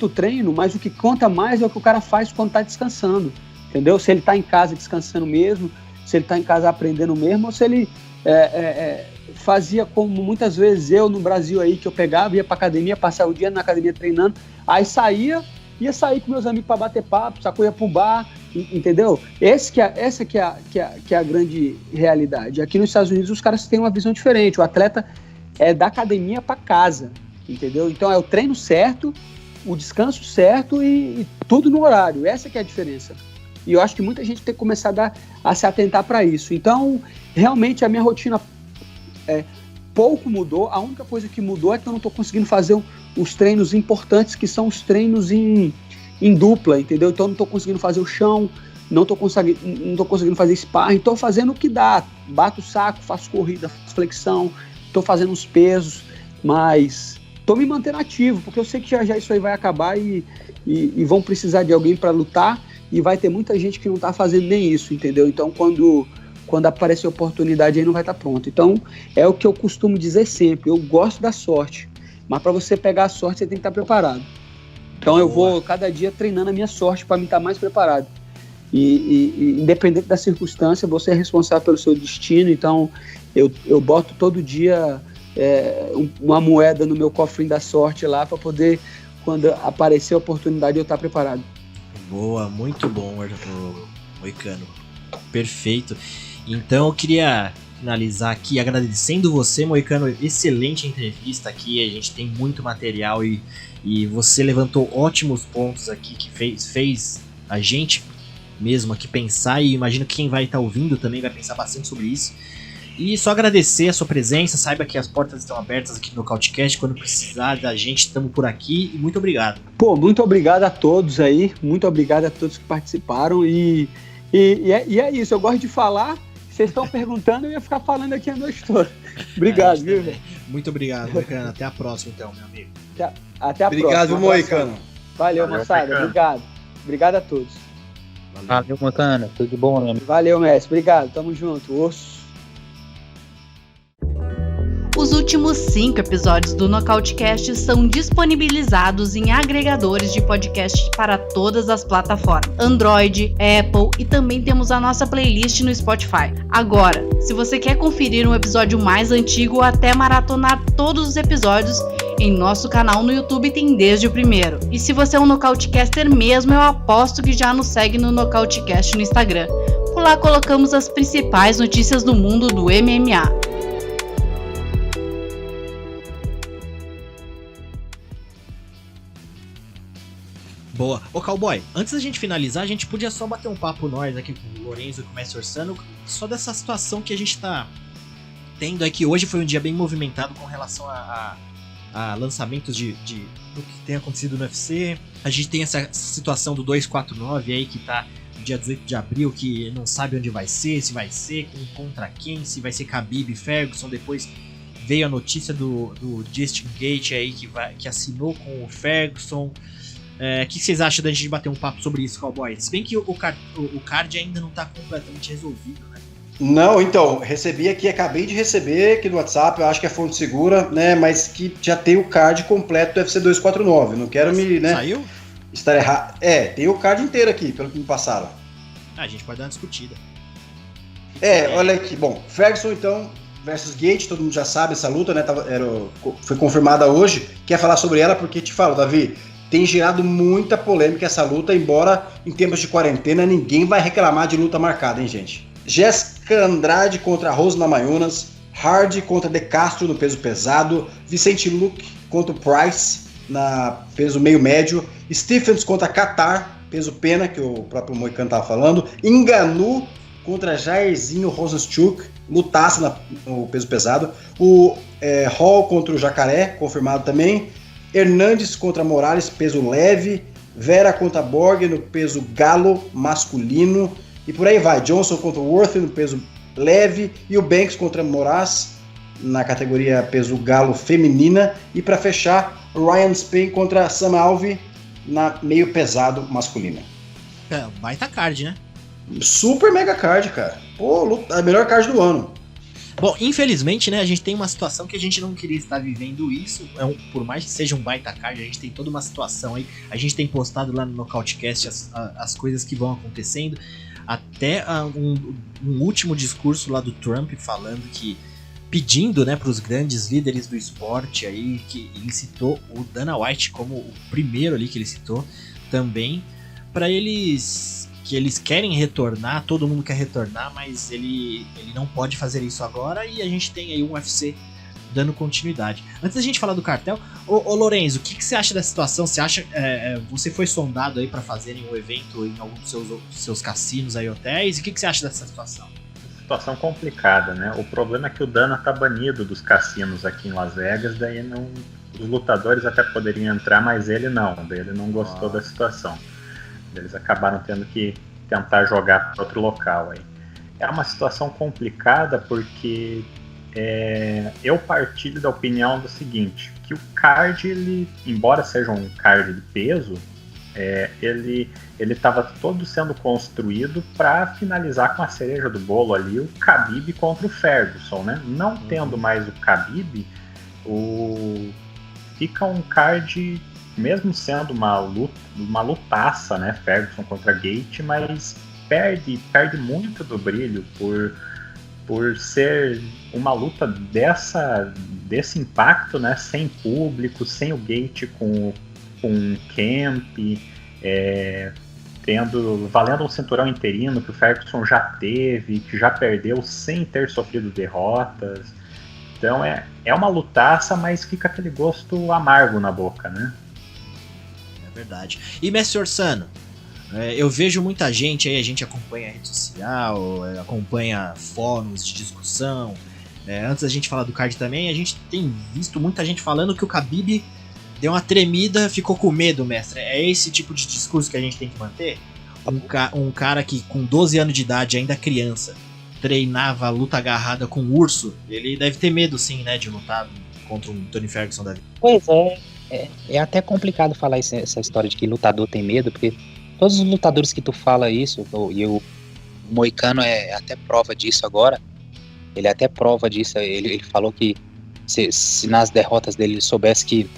o treino, mas o que conta mais é o que o cara faz quando está descansando, entendeu? Se ele está em casa descansando mesmo, se ele está em casa aprendendo mesmo, ou se ele fazia como muitas vezes eu no Brasil aí, que eu pegava, ia para academia, passava o dia na academia treinando, aí ia sair com meus amigos para bater papo, sacou, ia pro bar, entendeu? Essa que é a grande realidade. Aqui nos Estados Unidos os caras têm uma visão diferente, o atleta é da academia para casa, entendeu? Então é o treino certo, o descanso certo e tudo no horário, essa que é a diferença. E eu acho que muita gente tem que começar a se atentar para isso. Então, realmente a minha rotina pouco mudou, a única coisa que mudou é que eu não estou conseguindo fazer os treinos importantes, que são os treinos em dupla, entendeu? Então eu não estou conseguindo fazer o chão, não estou conseguindo fazer sparring, estou fazendo o que dá, bato o saco, faço corrida, faço flexão, estou fazendo os pesos, mas estou me mantendo ativo, porque eu sei que já isso aí vai acabar e vão precisar de alguém para lutar, e vai ter muita gente que não está fazendo nem isso, entendeu? Então quando aparecer a oportunidade aí não vai estar pronto. Então é o que eu costumo dizer sempre, eu gosto da sorte, mas para você pegar a sorte você tem que estar preparado. Então eu vou cada dia treinando a minha sorte para mim estar mais preparado. E independente da circunstância, você é responsável pelo seu destino. Então eu boto todo dia uma moeda no meu cofrinho da sorte lá para poder, quando aparecer a oportunidade, eu estar preparado. Boa, muito bom, Moicano. Perfeito. Então eu queria finalizar aqui agradecendo você, Moicano. Excelente entrevista aqui, a gente tem muito material e você levantou ótimos pontos aqui que fez a gente mesmo aqui pensar, e imagino que quem vai estar ouvindo também vai pensar bastante sobre isso. E só agradecer a sua presença, saiba que as portas estão abertas aqui no Nocautecast, quando precisar da gente, estamos por aqui, e muito obrigado. Pô, muito obrigado a todos aí, muito obrigado a todos que participaram, e é isso, eu gosto de falar, vocês estão perguntando, eu ia ficar falando aqui a noite toda. Obrigado, viu? Muito obrigado, Moicano, até a próxima então, meu amigo. Até a obrigado, próxima. Moicano. Valeu, moçada, obrigado a todos. Valeu, Moicano, tudo de bom, meu amigo. Valeu, mestre, obrigado, tamo junto, osso. Os últimos 5 episódios do Nocautecast são disponibilizados em agregadores de podcast para todas as plataformas, Android, Apple, e também temos a nossa playlist no Spotify. Agora, se você quer conferir um episódio mais antigo ou até maratonar todos os episódios, em nosso canal no YouTube tem desde o primeiro. E se você é um Nocautecaster mesmo, eu aposto que já nos segue no Nocautecast no Instagram. Por lá colocamos as principais notícias do mundo do MMA. Boa. Ô, Cowboy, antes da gente finalizar, a gente podia só bater um papo nós aqui com o Lorenzo e com o Mestre Orsano, só dessa situação que a gente tá tendo aí, que hoje foi um dia bem movimentado com relação a lançamentos do que tem acontecido no UFC. A gente tem essa situação do 249 aí, que tá no dia 18 de abril, que não sabe onde vai ser, se vai ser contra quem, se vai ser Khabib e Ferguson. Depois veio a notícia do Justin Gaethje aí, que assinou com o Ferguson. O que vocês acham da gente bater um papo sobre isso, Cowboy? Se bem que o card ainda não tá completamente resolvido, né? Não, então, acabei de receber aqui no WhatsApp, eu acho que é fonte segura, né, mas que já tem o card completo do UFC 249, não quero Saiu? Estar errado. Tem o card inteiro aqui, pelo que me passaram. A gente pode dar uma discutida. Olha aqui, bom, Ferguson então versus Gaethje, todo mundo já sabe essa luta, né, foi confirmada hoje. Quer falar sobre ela porque te falo, Davi, tem gerado muita polêmica essa luta, embora em tempos de quarentena ninguém vai reclamar de luta marcada, hein, gente? Jéssica Andrade contra Rose Namajunas, Hardy contra De Castro no peso pesado, Vicente Luque contra o Price na peso meio médio, Stephens contra Qatar, peso pena, que o próprio Moicano estava falando, Ngannou contra Jairzinho Rozenstruik, lutaça no peso pesado, o Hall contra o Jacaré, confirmado também, Hernandes contra Morales, peso leve, Vera contra Borg no peso galo masculino, E por aí vai, Johnson contra o Worth no peso leve e o Banks contra Moraes na categoria peso galo feminina. E para fechar, Ryan Spann contra Sam Alvey na meio pesado masculina. Baita card, né? Super mega card, cara. Pô, a melhor card do ano. Bom, infelizmente, né, a gente tem uma situação que a gente não queria estar vivendo isso. Por mais que seja um baita card, a gente tem toda uma situação aí. A gente tem postado lá no Nocautecast as coisas que vão acontecendo. Até um último discurso lá do Trump falando que, pedindo, né, para os grandes líderes do esporte aí, que ele citou o Dana White como o primeiro ali que ele citou também, para eles que eles querem retornar, todo mundo quer retornar, mas ele não pode fazer isso agora, e a gente tem aí um UFC dando continuidade. Antes da gente falar do cartel, ô Lorenzo, o que você acha dessa situação? Você acha você foi sondado aí para fazerem um evento em algum dos seus cassinos aí, hotéis, e o que você acha dessa situação? Situação complicada, né? O problema é que o Dana tá banido dos cassinos aqui em Las Vegas, daí os lutadores até poderiam entrar, mas ele não, daí ele não gostou da situação. Eles acabaram tendo que tentar jogar para outro local aí. É uma situação complicada porque eu partilho da opinião do seguinte, que o card, ele, embora seja um card de peso, ele estava todo sendo construído para finalizar com a cereja do bolo ali, o Khabib contra o Ferguson, né? Não tendo mais o Khabib, fica um card, mesmo sendo uma lutaça, né? Ferguson contra Gate, mas perde muito do brilho por ser uma luta desse impacto, né? Sem público, sem o Gate com Camp, valendo um cinturão interino que o Ferguson já teve, que já perdeu sem ter sofrido derrotas. Então é uma lutaça, mas fica aquele gosto amargo na boca, né? É verdade. E Mestre Orsano, eu vejo muita gente aí, a gente acompanha a rede social, acompanha fóruns de discussão. Antes da gente falar do card também, a gente tem visto muita gente falando que o Khabib deu uma tremida, ficou com medo, mestre. É esse tipo de discurso que a gente tem que manter? Um cara que com 12 anos de idade, ainda criança, treinava luta agarrada com um urso, ele deve ter medo sim, né, de lutar contra um Tony Ferguson da vida. Pois é até complicado falar essa história de que lutador tem medo, porque todos os lutadores que tu fala isso, e o Moicano é até prova disso agora, ele até prova disso, ele falou que se nas derrotas dele ele soubesse que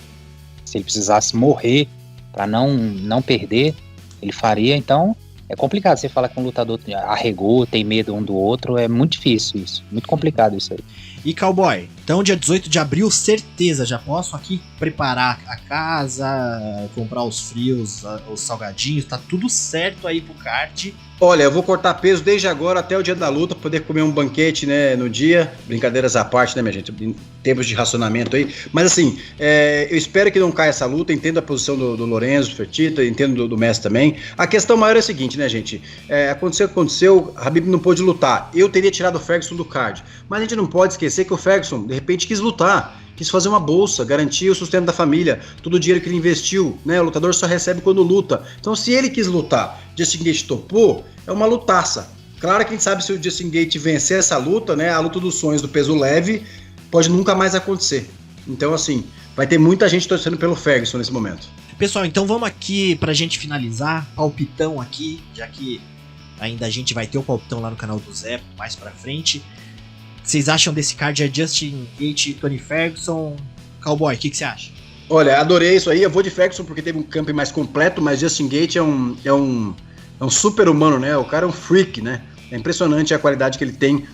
se ele precisasse morrer para não perder, ele faria. Então é complicado você falar que um lutador arregou, tem medo um do outro, é muito difícil isso, muito complicado isso aí. E Cowboy, então dia 18 de abril, certeza, já posso aqui preparar a casa, comprar os frios, os salgadinhos, tá tudo certo aí pro card. Olha, eu vou cortar peso desde agora até o dia da luta, poder comer um banquete, né, no dia. Brincadeiras à parte, né, minha gente? Em tempos de racionamento aí. Mas assim, eu espero que não caia essa luta. Entendo a posição do Lorenzo, do Fertitta, entendo do Messi também. A questão maior é a seguinte, né, gente? Aconteceu, Khabib não pôde lutar. Eu teria tirado o Ferguson do card. Mas a gente não pode esquecer que o Ferguson, de repente, quis lutar. Quis fazer uma bolsa, garantir o sustento da família, todo o dinheiro que ele investiu, né? O lutador só recebe quando luta. Então, se ele quis lutar, Justin Gaethje topou, é uma lutaça. Claro que a gente sabe, se o Justin Gaethje vencer essa luta, né? A luta dos sonhos do peso leve pode nunca mais acontecer. Então, assim, vai ter muita gente torcendo pelo Ferguson nesse momento. Pessoal, então vamos aqui pra gente finalizar, palpitão aqui, já que ainda a gente vai ter o palpitão lá no canal do Zé mais pra frente. Vocês acham desse card Justin Gaethje e Tony Ferguson? Cowboy, o que você acha? Olha, adorei isso aí. Eu vou de Ferguson porque teve um campo mais completo, mas Justin Gaethje é um super humano, né? O cara é um freak, né? É impressionante a qualidade que ele tem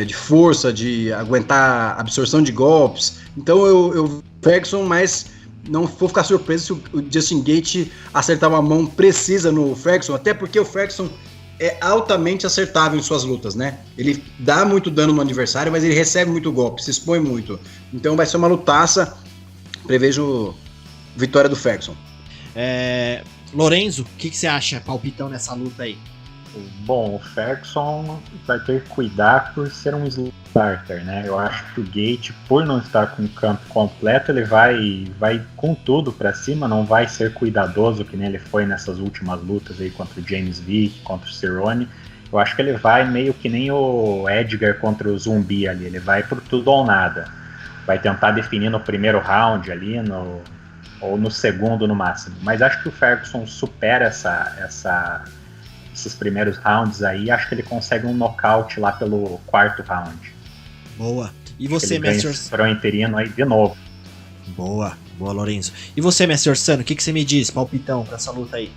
de força, de aguentar absorção de golpes. Então eu Ferguson, mas não vou ficar surpreso se o Justin Gaethje acertar uma mão precisa no Ferguson, até porque o Ferguson é altamente acertável em suas lutas, né? Ele dá muito dano no adversário, mas ele recebe muito golpe, se expõe muito. Então vai ser uma lutaça. Prevejo vitória do Ferguson. Lorenzo, o que você acha, palpitão, nessa luta aí? Bom, o Ferguson vai ter que cuidar por ser um starter, né? Eu acho que o Gaethje, por não estar com o campo completo, ele vai com tudo pra cima, não vai ser cuidadoso que nem ele foi nessas últimas lutas aí contra o James Vick, contra o Cerrone. Eu acho que ele vai meio que nem o Edgar contra o Zumbi ali, ele vai por tudo ou nada. Vai tentar definir no primeiro round ali, ou no segundo no máximo. Mas acho que o Ferguson supera esses primeiros rounds aí, acho que ele consegue um nocaute lá pelo quarto round. Boa. E você, Mestre Pro interino aí de novo. Boa, Lourenço. E você, Mestre Orsano, o que você me diz, palpitão, pra essa luta aí?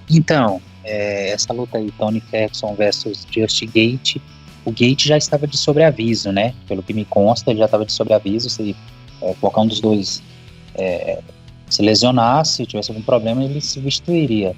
Então, essa luta aí, Tony Ferguson versus Justin Gaethje, o Gaethje já estava de sobreaviso, né? Pelo que me consta, ele já estava de sobreaviso. Se qualquer um dos dois se lesionasse, se tivesse algum problema, ele se substituiria.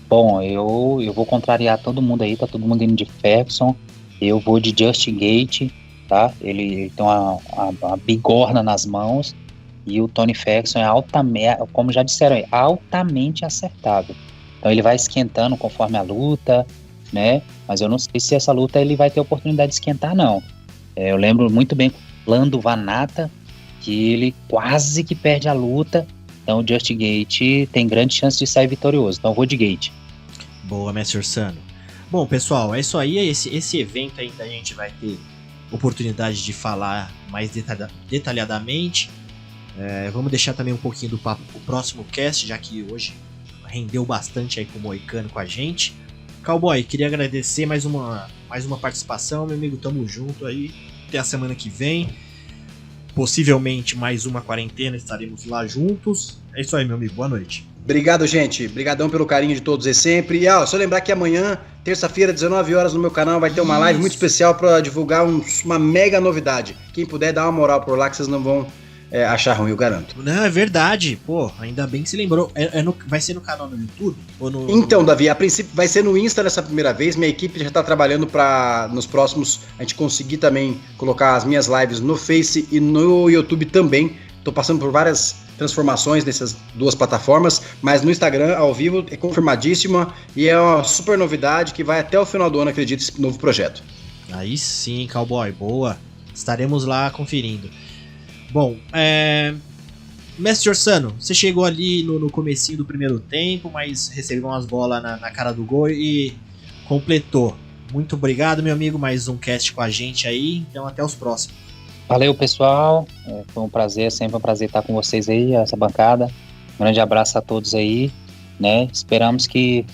Bom, eu vou contrariar todo mundo aí, tá todo mundo indo de Ferguson. Eu vou de Justin Gaethje, tá? Ele tem uma bigorna nas mãos. E o Tony Ferguson é altamente, como já disseram, altamente acertável. Então ele vai esquentando conforme a luta, né? Mas eu não sei se essa luta ele vai ter oportunidade de esquentar, não. Eu lembro muito bem com o Lando Vanata, que ele quase que perde a luta. Então o Justin Gaethje tem grande chance de sair vitorioso. Então eu vou de Gaethje. Boa, Mestre Orsano. Bom, pessoal, é isso aí. Esse evento ainda a gente vai ter oportunidade de falar mais detalhadamente. Vamos deixar também um pouquinho do papo pro próximo cast, já que hoje rendeu bastante aí com o Moicano com a gente. Cowboy, queria agradecer mais uma participação, meu amigo, tamo junto aí, até a semana que vem, possivelmente mais uma quarentena, estaremos lá juntos. É isso aí, meu amigo, boa noite. Obrigado, gente, obrigadão pelo carinho de todos e sempre. E só lembrar que amanhã, terça-feira, 19 horas no meu canal, vai ter uma live muito especial para divulgar uma mega novidade. Quem puder, dá uma moral por lá que vocês não vão achar ruim, eu garanto. Não, é verdade. Pô, ainda bem que se lembrou. Vai ser no canal no YouTube? Ou Então, Davi, a princípio vai ser no Insta nessa primeira vez. Minha equipe já tá trabalhando para nos próximos a gente conseguir também colocar as minhas lives no Face e no YouTube também. Tô passando por várias transformações nessas duas plataformas, mas no Instagram, ao vivo, é confirmadíssima e é uma super novidade que vai até o final do ano, acredito, esse novo projeto. Aí sim, Cowboy, boa. Estaremos lá conferindo. Bom, Mestre Orsano, você chegou ali no comecinho do primeiro tempo, mas recebeu umas bolas na cara do gol e completou. Muito obrigado, meu amigo, mais um cast com a gente aí, então até os próximos. Valeu, pessoal, foi um prazer, sempre um prazer estar com vocês aí, essa bancada. Um grande abraço a todos aí, né? Esperamos que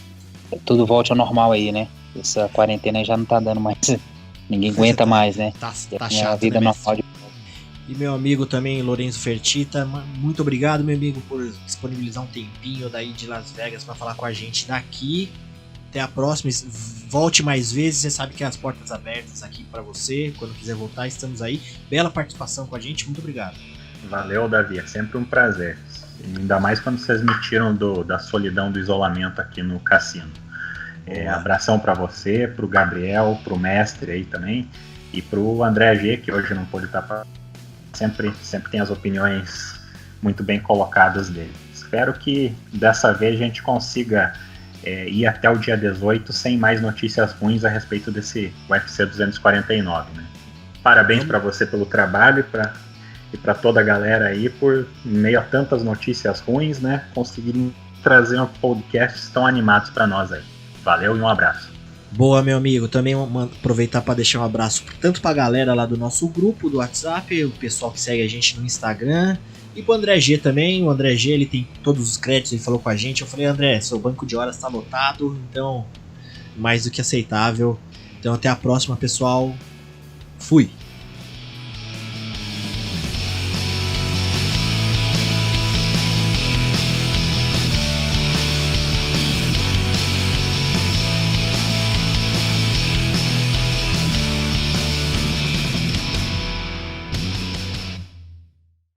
tudo volte ao normal aí, né? Essa quarentena aí já não tá dando mais, ninguém aguenta mais, né? Tá chato, a vida, né, normal de... E meu amigo também, Lourenço Fertitta, muito obrigado, meu amigo, por disponibilizar um tempinho daí de Las Vegas para falar com a gente daqui. Até a próxima, volte mais vezes, você sabe que as portas abertas aqui para você, quando quiser voltar, estamos aí. Bela participação com a gente, muito obrigado. Valeu, Davi, é sempre um prazer. Ainda mais quando vocês me tiram da solidão do isolamento aqui no cassino. Abração para você, pro Gabriel, pro mestre aí também, e pro André G, que hoje não pôde estar sempre tem as opiniões muito bem colocadas dele. Espero que dessa vez a gente consiga ir até o dia 18 sem mais notícias ruins a respeito desse UFC 249, né? Parabéns para você pelo trabalho e para toda a galera aí por, em meio a tantas notícias ruins, né, conseguirem trazer um podcasts tão animados para nós aí. Valeu e um abraço. Boa, meu amigo, também aproveitar para deixar um abraço tanto para a galera lá do nosso grupo do WhatsApp, o pessoal que segue a gente no Instagram, e pro André G também. O André G, ele tem todos os créditos, ele falou com a gente. Eu falei, André, seu banco de horas tá lotado, então mais do que aceitável. Então até a próxima, pessoal. Fui!